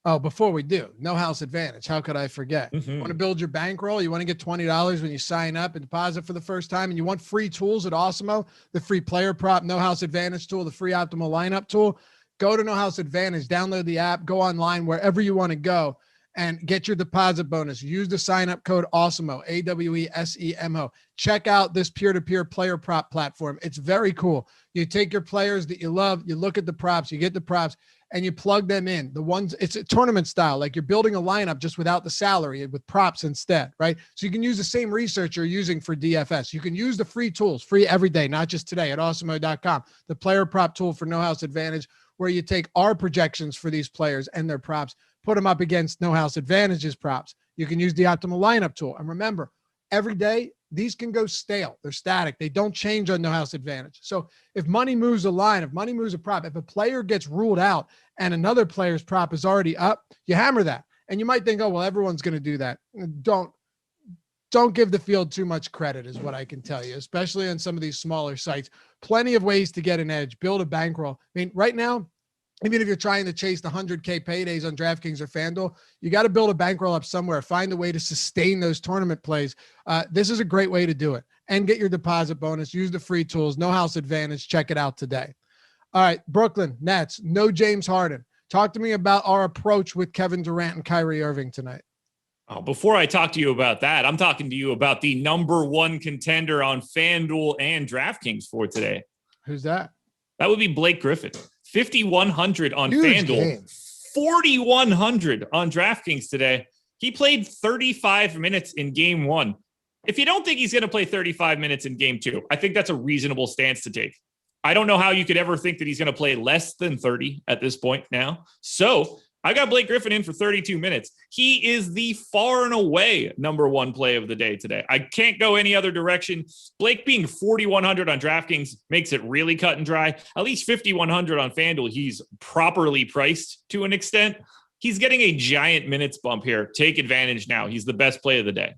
Oh, before we do, no house advantage. How could I forget? Mm-hmm. You want to build your bankroll? You want to get $20 when you sign up and deposit for the first time, and you want free tools at Awesemo, the free player prop, no house advantage tool, the free optimal lineup tool. Go to No House Advantage, download the app, go online wherever you want to go, and get your deposit bonus. Use the sign-up code Awesemo, AWESEMO. Check out this peer-to-peer player prop platform. It's very cool. You take your players that you love, you look at the props, you get the props, and you plug them in. It's a tournament style, like you're building a lineup just without the salary, with props instead, right? So you can use the same research you're using for DFS. You can use the free tools, free every day, not just today, at Awesemo.com. The player prop tool for No House Advantage, where you take our projections for these players and their props, put them up against No House Advantage's props. You can use the optimal lineup tool. And remember, every day, these can go stale. They're static. They don't change on No House Advantage. So if money moves a line, if money moves a prop, if a player gets ruled out and another player's prop is already up, you hammer that. And you might think, oh, well, everyone's going to do that. Don't give the field too much credit is what I can tell you, especially on some of these smaller sites. Plenty of ways to get an edge, build a bankroll. I mean, right now, even if you're trying to chase the 100K paydays on DraftKings or FanDuel, you got to build a bankroll up somewhere. Find a way to sustain those tournament plays. This is a great way to do it. And get your deposit bonus. Use the free tools. No House Advantage. Check it out today. All right, Brooklyn Nets. No James Harden. Talk to me about our approach with Kevin Durant and Kyrie Irving tonight. Oh, before I talk to you about that, I'm talking to you about the number one contender on FanDuel and DraftKings for today. Who's that? That would be Blake Griffin. 5,100 on Huge FanDuel, game. 4,100 on DraftKings today. He played 35 minutes in game one. If you don't think he's going to play 35 minutes in game two, I think that's a reasonable stance to take. I don't know how you could ever think that he's going to play less than 30 at this point now. So I got Blake Griffin in for 32 minutes. He is the far and away number one play of the day today. I can't go any other direction. Blake being 4,100 on DraftKings makes it really cut and dry. At least 5,100 on FanDuel. He's properly priced to an extent. He's getting a giant minutes bump here. Take advantage now. He's the best play of the day.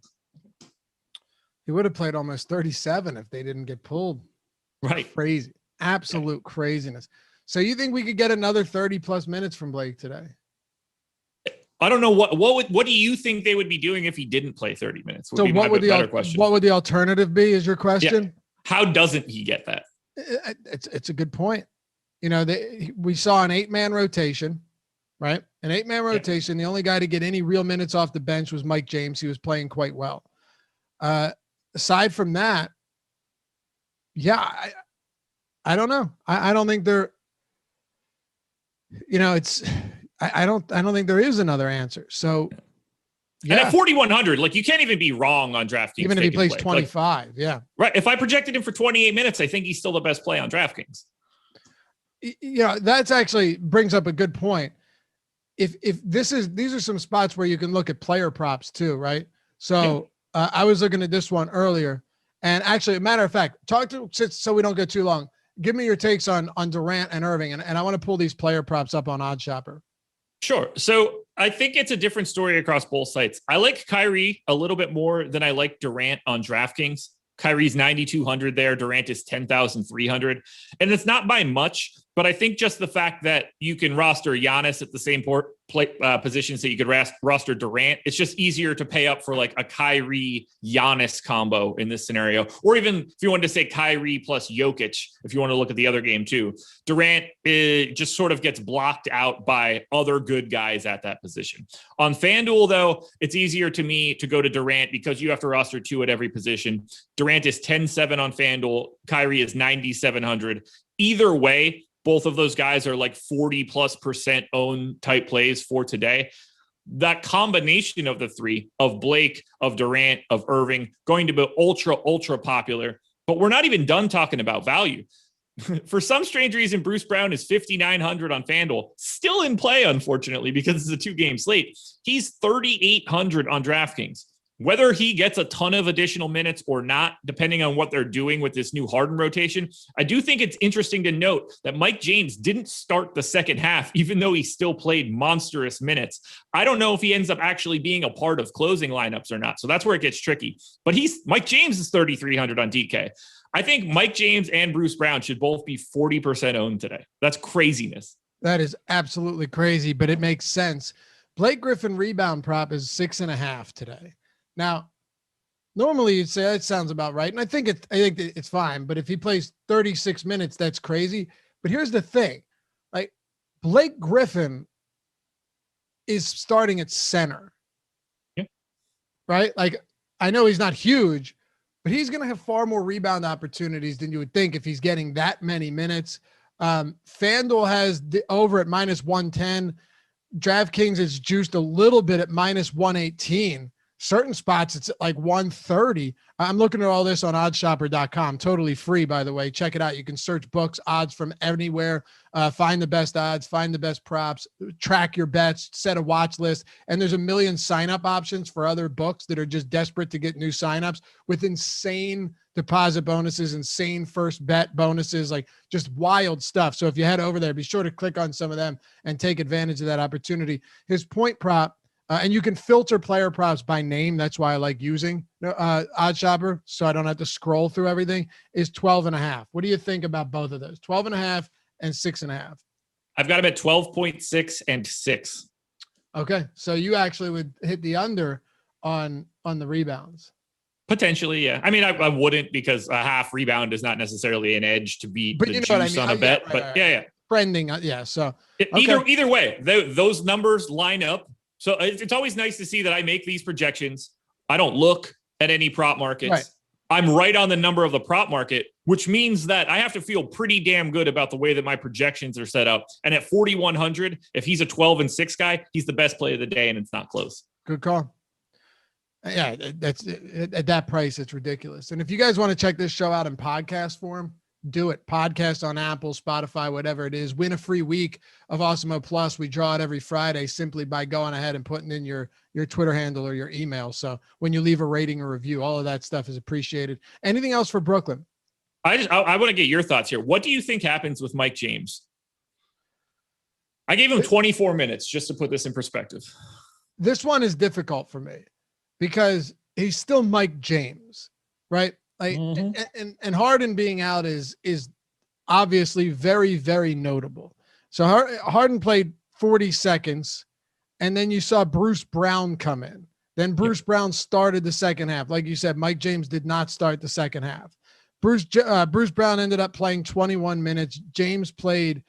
He would have played almost 37 if they didn't get pulled. Right. Crazy. Absolute craziness. So you think we could get another 30 plus minutes from Blake today? I don't know what do you think they would be doing if he didn't play 30 minutes? So what would the alternative be is your question? Yeah. How doesn't he get that? It's a good point. You know, we saw an 8-man rotation, right? An 8-man rotation. The only guy to get any real minutes off the bench was Mike James. He was playing quite well. Aside from that, I don't know. I don't think they're I don't think there is another answer. So, yeah. And at 4,100, like you can't even be wrong on DraftKings. Even if he plays 25, like, yeah. Right. If I projected him for 28 minutes, I think he's still the best play on DraftKings. That's actually brings up a good point. If these are some spots where you can look at player props too, right? So I was looking at this one earlier, and actually, a matter of fact, so we don't get too long. Give me your takes on Durant and Irving, and I want to pull these player props up on OddsShopper. Sure. So I think it's a different story across both sites. I like Kyrie a little bit more than I like Durant on DraftKings. Kyrie's 9,200 there. Durant is 10,300. And it's not by much, but I think just the fact that you can roster Giannis at the same positions that you could roster Durant, it's just easier to pay up for like a Kyrie Giannis combo in this scenario. Or even if you wanted to say Kyrie plus Jokic, if you want to look at the other game too, Durant just sort of gets blocked out by other good guys at that position. On FanDuel, though, it's easier to me to go to Durant because you have to roster two at every position. Durant is 10-7 on FanDuel. Kyrie is 9,700. Either way, both of those guys are like 40+% own type plays for today. That combination of the three, of Blake, of Durant, of Irving, going to be ultra popular. But we're not even done talking about value. For some strange reason, Bruce Brown is 5,900 on FanDuel. Still in play, unfortunately, because it's a 2-game slate. He's 3,800 on DraftKings. Whether he gets a ton of additional minutes or not, depending on what they're doing with this new Harden rotation, I do think it's interesting to note that Mike James didn't start the second half, even though he still played monstrous minutes. I don't know if he ends up actually being a part of closing lineups or not. So that's where it gets tricky. But Mike James is 3,300 on DK. I think Mike James and Bruce Brown should both be 40% owned today. That's craziness. That is absolutely crazy, but it makes sense. Blake Griffin rebound prop is 6.5 today. Now, normally you'd say that sounds about right, and I think it's fine. But if he plays 36 minutes, that's crazy. But here's the thing: like Blake Griffin is starting at center, right? Like I know he's not huge, but he's going to have far more rebound opportunities than you would think if he's getting that many minutes. FanDuel has the over at -110. DraftKings is juiced a little bit at -118. Certain spots, it's at like 130. I'm looking at all this on oddshopper.com, totally free, by the way. Check it out. You can search books, odds from anywhere, find the best odds, find the best props, track your bets, set a watch list. And there's a million sign-up options for other books that are just desperate to get new sign-ups with insane deposit bonuses, insane first bet bonuses, like just wild stuff. So if you head over there, be sure to click on some of them and take advantage of that opportunity. His point prop, and you can filter player props by name. That's why I like using OddsShopper, so I don't have to scroll through everything, is 12.5. What do you think about both of those? 12.5 and 6.5. I've got him at 12.6 and 6. Okay. So you actually would hit the under on the rebounds. Potentially, yeah. I mean, I wouldn't, because a half rebound is not necessarily an edge to beat the juice on a bet. But yeah. Trending, yeah. So either way, those numbers line up. So it's always nice to see that I make these projections. I don't look at any prop markets. Right. I'm right on the number of the prop market, which means that I have to feel pretty damn good about the way that my projections are set up. And at 4,100, if he's a 12-6 guy, he's the best play of the day, and it's not close. Good call. Yeah, that's at that price, it's ridiculous. And if you guys want to check this show out in podcast form, do it. Podcast on Apple, Spotify, whatever it is. Win a free week of Awesemo Plus. We draw it every Friday simply by going ahead and putting in your Twitter handle or your email. So when you leave a rating or review, all of that stuff is appreciated. Anything else for Brooklyn? I want to get your thoughts here. What do you think happens with Mike James? I gave him 24 minutes just to put this in perspective. This one is difficult for me because he's still Mike James, right? Like, and Harden being out is obviously very, very notable. So Harden played 40 seconds, and then you saw Bruce Brown come in. Then Bruce Brown started the second half. Like you said, Mike James did not start the second half. Bruce Brown ended up playing 21 minutes. James played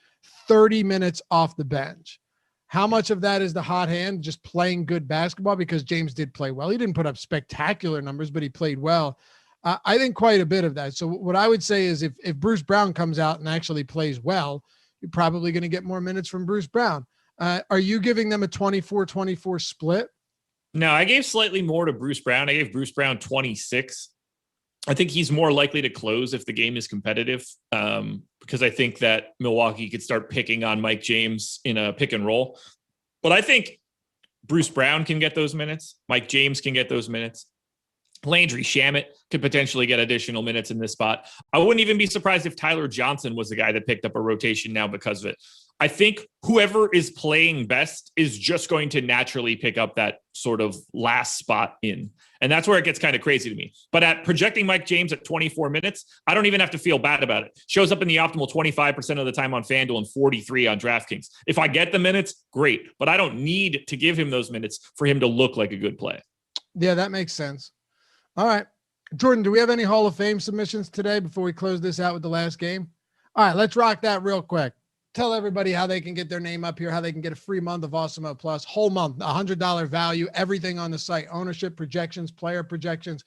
30 minutes off the bench. How much of that is the hot hand, just playing good basketball? Because James did play well. He didn't put up spectacular numbers, but he played well. I think quite a bit of that. So what I would say is if Bruce Brown comes out and actually plays well, you're probably going to get more minutes from Bruce Brown. Are you giving them a 24-24 split? No, I gave slightly more to Bruce Brown. I gave Bruce Brown 26. I think he's more likely to close if the game is competitive, because I think that Milwaukee could start picking on Mike James in a pick and roll. But I think Bruce Brown can get those minutes. Mike James can get those minutes. Landry Shamet could potentially get additional minutes in this spot. I wouldn't even be surprised if Tyler Johnson was the guy that picked up a rotation now because of it. I think whoever is playing best is just going to naturally pick up that sort of last spot in. And that's where it gets kind of crazy to me. But at projecting Mike James at 24 minutes, I don't even have to feel bad about it. Shows up in the optimal 25% of the time on FanDuel and 43 on DraftKings. If I get the minutes, great. But I don't need to give him those minutes for him to look like a good play. Yeah, that makes sense. All right. Jordan, do we have any Hall of Fame submissions today before we close this out with the last game? All right, let's rock that real quick. Tell everybody how they can get their name up here, how they can get a free month of Awesemo Plus, whole month, $100 value, everything on the site, ownership projections, player projections,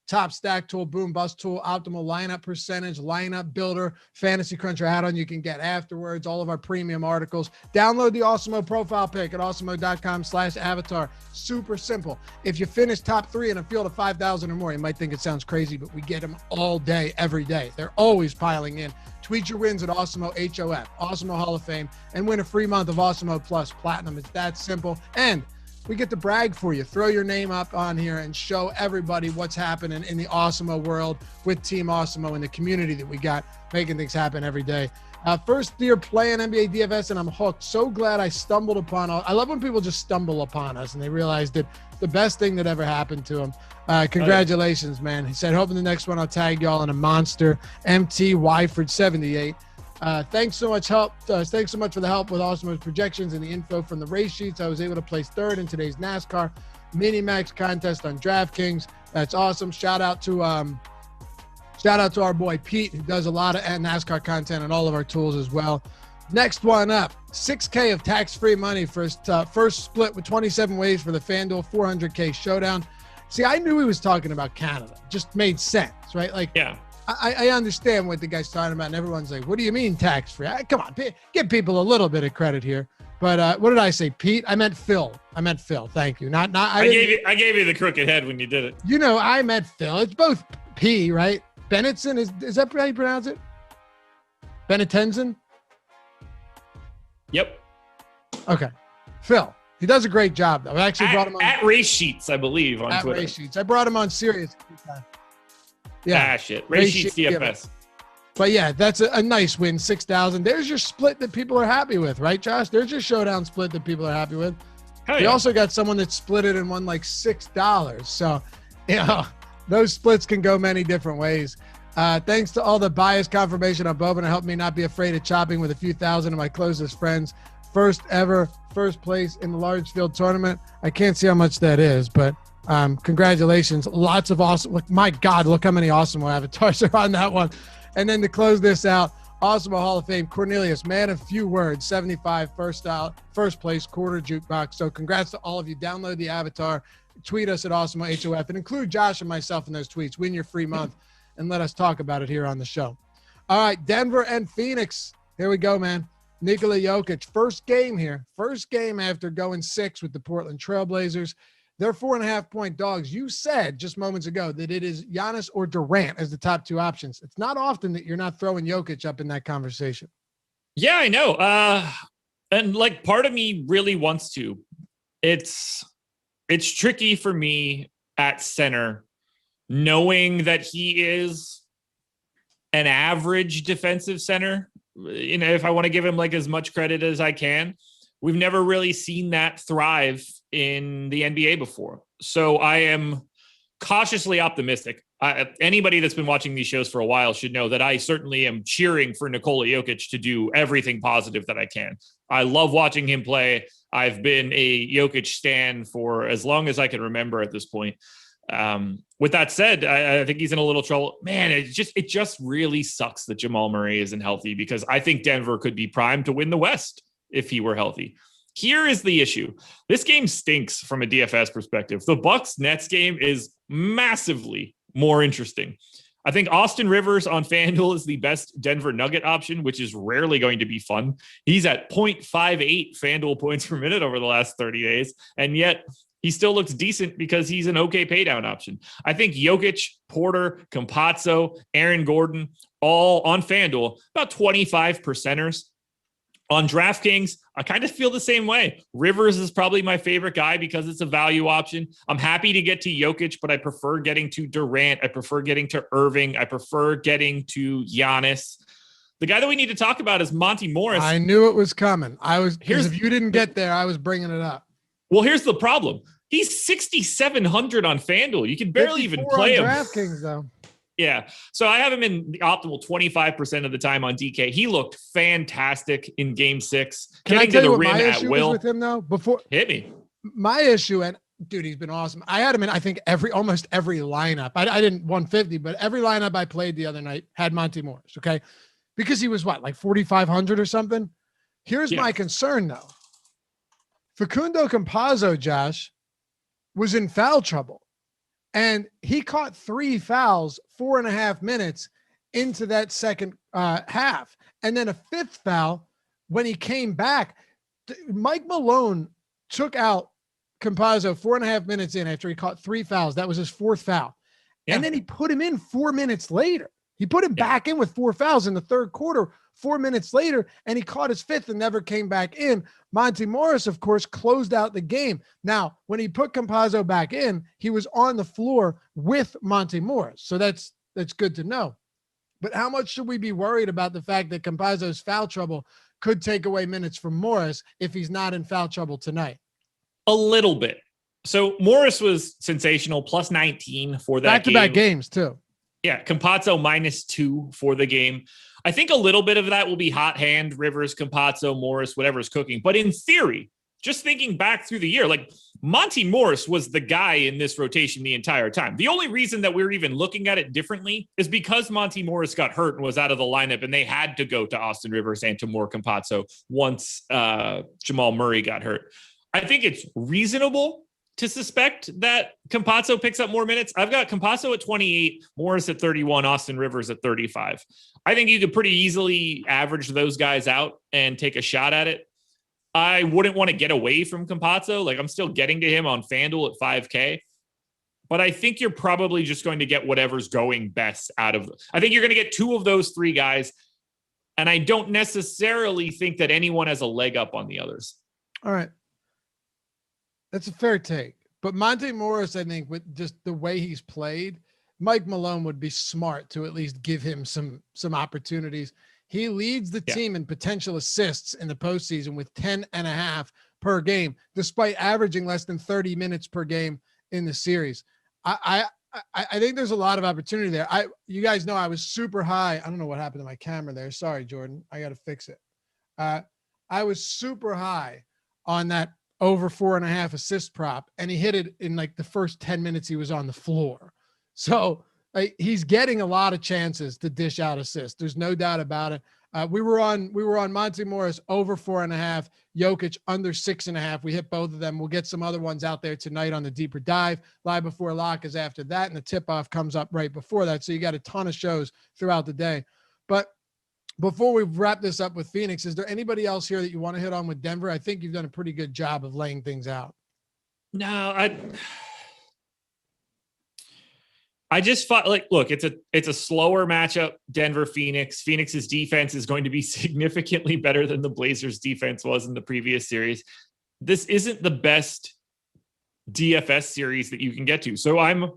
top stack tool, boom bust tool, optimal lineup percentage, lineup builder, fantasy cruncher add-on you can get afterwards, all of our premium articles. Download the Awesemo profile pic at awesemo.com/avatar. Super simple. If you finish top 3 in a field of 5,000 or more, you might think it sounds crazy, but we get them all day, every day. They're always piling in. Tweet your wins at Awesemo HOF, Awesemo Hall of Fame, and win a free month of Awesemo Plus Platinum. It's that simple. And we get to brag for you. Throw your name up on here and show everybody what's happening in the Awesemo world with Team Awesemo and the community that we got making things happen every day. First year playing NBA DFS, and I'm hooked. So glad I stumbled upon I love when people just stumble upon us and they realize that the best thing that ever happened to them. Congratulations, man. He said, hoping the next one I'll tag y'all in a monster. MT Wyford 78. Thanks so much Thanks so much for the help with Awesemo's projections and the info from the race sheets. I was able to place 3rd in today's NASCAR Mini Max contest on DraftKings. That's awesome. Shout out to our boy Pete, who does a lot of NASCAR content on all of our tools as well. Next one up, $6K of tax-free money first split with 27 ways for the FanDuel 400K showdown. See, I knew he was talking about Canada. Just made sense, right? Like, yeah. I understand what the guy's talking about, and everyone's like, what do you mean tax-free? Come on, give people a little bit of credit here. But what did I say, Pete? I meant Phil. Thank you. I gave you the crooked head when you did it. You know, I meant Phil. It's both P, right? Bennetson, is that how you pronounce it? Benettenson? Yep. Okay. Phil. He does a great job, though. I actually brought him on at Race Sheets, I believe, on Twitter. Race Sheets. I brought him on Sirius. Yeah. Shit. Race Sheets DFS. But yeah, that's a nice win, 6,000. There's your split that people are happy with, right, Josh? There's your showdown split that people are happy with. We also got someone that split it and won like $6. So, you know, those splits can go many different ways. Thanks to all the bias confirmation on Boban to help me not be afraid of chopping with a few thousand of my closest friends. First place in the large field tournament. I can't see how much that is, but congratulations. Lots of awesome. My God, look how many Awesemo avatars are on that one. And then to close this out, Awesemo Hall of Fame, Cornelius, man of few words, 75, first place, quarter jukebox. So congrats to all of you. Download the avatar, tweet us at Awesemo HOF, and include Josh and myself in those tweets. Win your free month, and let us talk about it here on the show. All right, Denver and Phoenix. Here we go, man. Nikola Jokic, first game here. First game after going 6 with the Portland Trailblazers. They're 4.5-point dogs. You said just moments ago that it is Giannis or Durant as the top 2 options. It's not often that you're not throwing Jokic up in that conversation. Yeah, I know. And like part of me really wants to. It's tricky for me at center, knowing that he is an average defensive center. You know, if I want to give him like as much credit as I can, we've never really seen that thrive in the NBA before. So I am cautiously optimistic. Anybody that's been watching these shows for a while should know that I certainly am cheering for Nikola Jokic to do everything positive that I can. I love watching him play. I've been a Jokic stan for as long as I can remember at this point. With that said, I think he's in a little trouble. Man, it just really sucks that Jamal Murray isn't healthy, because I think Denver could be primed to win the West if he were healthy. Here is the issue. This game stinks from a DFS perspective. The Bucks-Nets game is massively more interesting. I think Austin Rivers on FanDuel is the best Denver Nugget option, which is rarely going to be fun. He's at 0.58 FanDuel points per minute over the last 30 days. And yet he still looks decent because he's an okay paydown option. I think Jokic, Porter, Campazzo, Aaron Gordon, all on FanDuel, about 25%ers. On DraftKings, I kind of feel the same way. Rivers is probably my favorite guy because it's a value option. I'm happy to get to Jokic, but I prefer getting to Durant. I prefer getting to Irving. I prefer getting to Giannis. The guy that we need to talk about is Monty Morris. I knew it was coming. If you didn't get there, I was bringing it up. Well, here's the problem. He's 6,700 on FanDuel. You can barely even play him. DraftKings, though. Yeah. So I have him in the optimal 25% of the time on DK. He looked fantastic in game 6. Can I tell you what my issue was with him, though? Hit me. My issue, and dude, he's been awesome. I had him in, I think, almost every lineup. I didn't 150, but every lineup I played the other night had Monty Morris, okay? Because he was like 4,500 or something? Here's my concern, though. Facundo Campazzo, Josh, was in foul trouble. And he caught 3 fouls, 4.5 minutes into that second half. And then a 5th foul when he came back. Mike Malone took out Campazzo 4.5 minutes in after he caught 3 fouls. That was his 4th foul. Yeah. And then he put him in 4 minutes later. He put him back in with 4 fouls in the third quarter, 4 minutes later, and he caught his 5th and never came back in. Monty Morris, of course, closed out the game. Now, when he put Campazzo back in, he was on the floor with Monty Morris. So that's good to know. But how much should we be worried about the fact that Campazzo's foul trouble could take away minutes from Morris if he's not in foul trouble tonight? A little bit. So Morris was sensational, plus 19 for that back-to-back games, too. Yeah, Campazzo -2 for the game. I think a little bit of that will be hot hand, Rivers, Campazzo, Morris, whatever's cooking. But in theory, just thinking back through the year, like Monty Morris was the guy in this rotation the entire time. The only reason that we're even looking at it differently is because Monty Morris got hurt and was out of the lineup, and they had to go to Austin Rivers and to more Campazzo once Jamal Murray got hurt. I think it's reasonable to suspect that Campazzo picks up more minutes. I've got Campazzo at 28, Morris at 31, Austin Rivers at 35. I think you could pretty easily average those guys out and take a shot at it. I wouldn't want to get away from Campazzo. Like, I'm still getting to him on FanDuel at 5K, but I think you're probably just going to get whatever's going best out of. I think you're going to get 2 of those 3 guys, and I don't necessarily think that anyone has a leg up on the others. All right. That's a fair take. But Monty Morris, I think, with just the way he's played, Mike Malone would be smart to at least give him some opportunities. He leads the team in potential assists in the postseason with 10.5 per game, despite averaging less than 30 minutes per game in the series. I think there's a lot of opportunity there. You guys know I was super high. I don't know what happened to my camera there. Sorry, Jordan. I got to fix it. I was super high on that over 4.5 assist prop, and he hit it in like the first 10 minutes he was on the floor. So he's getting a lot of chances to dish out assists. There's no doubt about it. We were on Monty Morris over 4.5, Jokic under 6.5. We hit both of them. We'll get some other ones out there tonight on the deeper dive. Live Before Lock is after that, and the tip-off comes up right before that. So you got a ton of shows throughout the day. But before we wrap this up with Phoenix, is there anybody else here that you want to hit on with Denver? I think you've done a pretty good job of laying things out. No, I just thought, like, look, it's a slower matchup, Denver, Phoenix. Phoenix's defense is going to be significantly better than the Blazers' defense was in the previous series. This isn't the best DFS series that you can get to. So I'm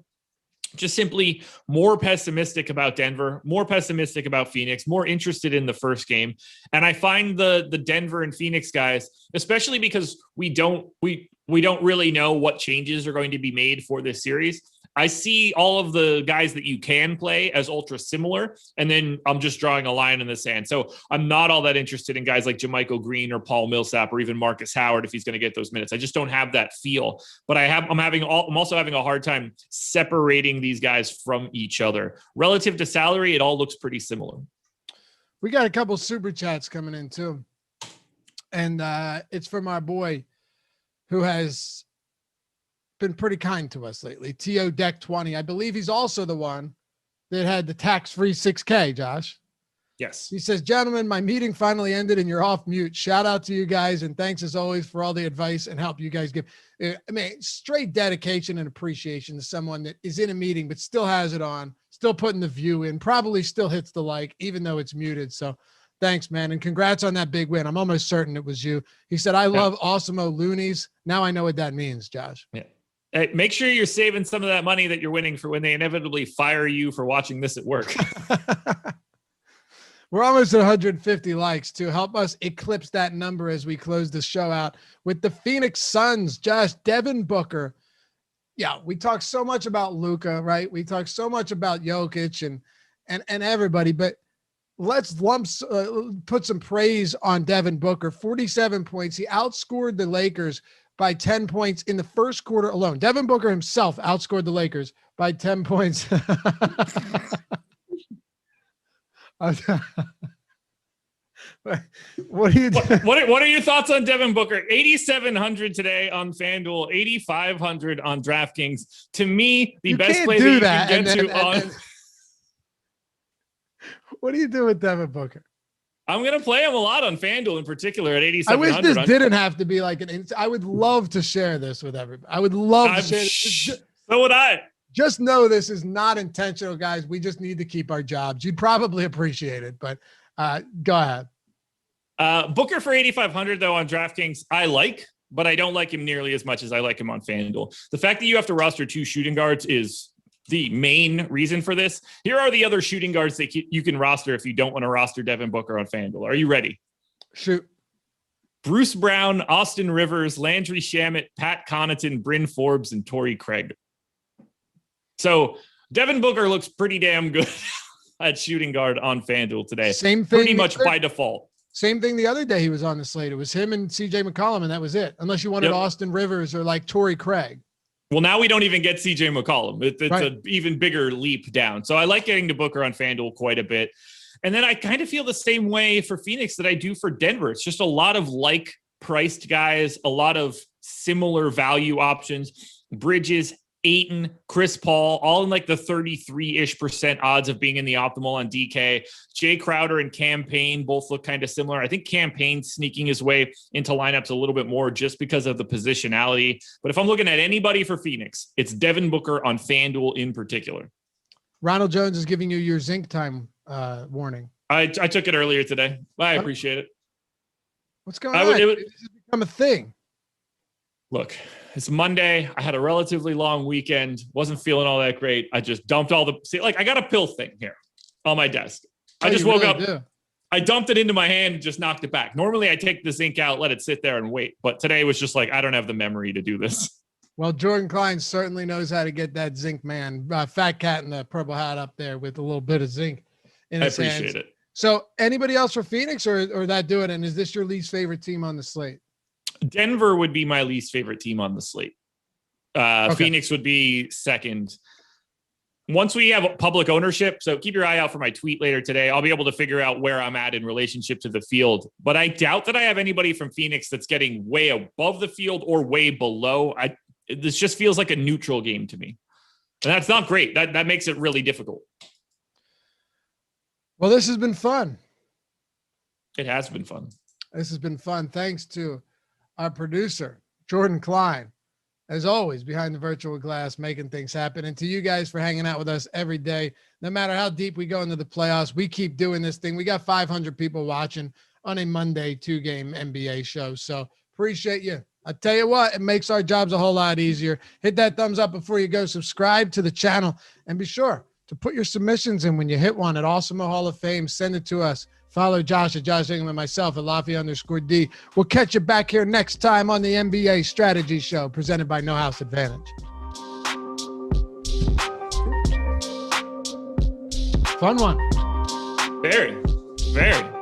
just simply more pessimistic about Denver, more pessimistic about Phoenix, more interested in the first game. And I find the Denver and Phoenix guys, especially because we don't really know what changes are going to be made for this series. I see all of the guys that you can play as ultra similar, and then I'm just drawing a line in the sand. So I'm not all that interested in guys like Jermichael Green or Paul Millsap or even Marcus Howard if he's going to get those minutes. I just don't have that feel. But I'm also having a hard time separating these guys from each other. Relative to salary, it all looks pretty similar. We got a couple super chats coming in too, and it's from our boy who has been pretty kind to us lately. T.O. Deck 20. I believe he's also the one that had the tax-free 6K, Josh. Yes. He says, gentlemen, my meeting finally ended and you're off mute. Shout out to you guys. And thanks as always for all the advice and help you guys give. I mean, straight dedication and appreciation to someone that is in a meeting, but still has it on, still putting the view in, probably still hits the like, even though it's muted. So thanks, man. And congrats on that big win. I'm almost certain it was you. He said, I love Awesemo loonies. Now I know what that means, Josh. Yeah. Hey, make sure you're saving some of that money that you're winning for when they inevitably fire you for watching this at work. We're almost at 150 likes to help us eclipse that number as we close the show out with the Phoenix Suns. Josh, Devin Booker. Yeah, we talk so much about Luka, right? We talk so much about Jokic and everybody, but let's put some praise on Devin Booker. 47 points. He outscored the Lakers by 10 points in the first quarter alone. Devin Booker himself outscored the Lakers by 10 points. What do you do? What are your thoughts on Devin Booker? 8,700 today on FanDuel, 8,500 on DraftKings. To me, the best play that you can get to on. What do you do with Devin Booker? I'm going to play him a lot on FanDuel in particular at 8,700. I wish this didn't have to be like I would love to share this with everybody. I would love to share this. So would I. Just know this is not intentional, guys. We just need to keep our jobs. You'd probably appreciate it, but go ahead. Booker for 8,500 though on DraftKings, I like, but I don't like him nearly as much as I like him on FanDuel. The fact that you have to roster 2 shooting guards is the main reason for this. Here are the other shooting guards that you can roster if you don't want to roster Devin Booker on FanDuel. Are you ready? Shoot. Bruce Brown, Austin Rivers, Landry Shamet, Pat Connaughton, Bryn Forbes, and Torrey Craig. So Devin Booker looks pretty damn good at shooting guard on FanDuel today. Same thing. Pretty much by default. Same thing the other day he was on the slate. It was him and CJ McCollum, and that was it. Unless you wanted Austin Rivers or like Torrey Craig. Well, now we don't even get CJ McCollum. It's right. An even bigger leap down. So I like getting to Booker on FanDuel quite a bit. And then I kind of feel the same way for Phoenix that I do for Denver. It's just a lot of like priced guys, a lot of similar value options. Bridges, Ayton, Chris Paul, all in like the 33-ish% odds of being in the optimal on DK. Jay Crowder and Cam Payne both look kind of similar. I think Cam Payne sneaking his way into lineups a little bit more just because of the positionality. But if I'm looking at anybody for Phoenix, it's Devin Booker on FanDuel in particular. Ronald Jones is giving you your zinc time warning. I took it earlier today. I appreciate it. What's going on? This has become a thing. Look, it's Monday. I had a relatively long weekend. Wasn't feeling all that great. I just dumped I got a pill thing here on my desk. I just woke up. I dumped it into my hand and just knocked it back. Normally I take the zinc out, let it sit there and wait. But today was just like, I don't have the memory to do this. Well, Jordan Klein certainly knows how to get that zinc, man. Fat cat in the purple hat up there with a little bit of zinc in his hands. I appreciate it. So anybody else for Phoenix or that do it? And is this your least favorite team on the slate? Denver would be my least favorite team on the slate. Okay. Phoenix would be second. Once we have public ownership, so keep your eye out for my tweet later today. I'll be able to figure out where I'm at in relationship to the field. But I doubt that I have anybody from Phoenix that's getting way above the field or way below. This just feels like a neutral game to me. And that's not great. That makes it really difficult. Well, this has been fun. It has been fun. This has been fun. Thanks to our producer, Jordan Klein, as always, behind the virtual glass, making things happen. And to you guys for hanging out with us every day. No matter how deep we go into the playoffs, we keep doing this thing. We got 500 people watching on a Monday 2-game NBA show. So appreciate you. I tell you what, it makes our jobs a whole lot easier. Hit that thumbs up before you go. Subscribe to the channel and be sure to put your submissions in when you hit one at Awesemo Hall of Fame. Send it to us. Follow Josh at Josh Engleman, myself at Lafayette_D. We'll catch you back here next time on the NBA Strategy Show presented by No House Advantage. Fun one. Very, very.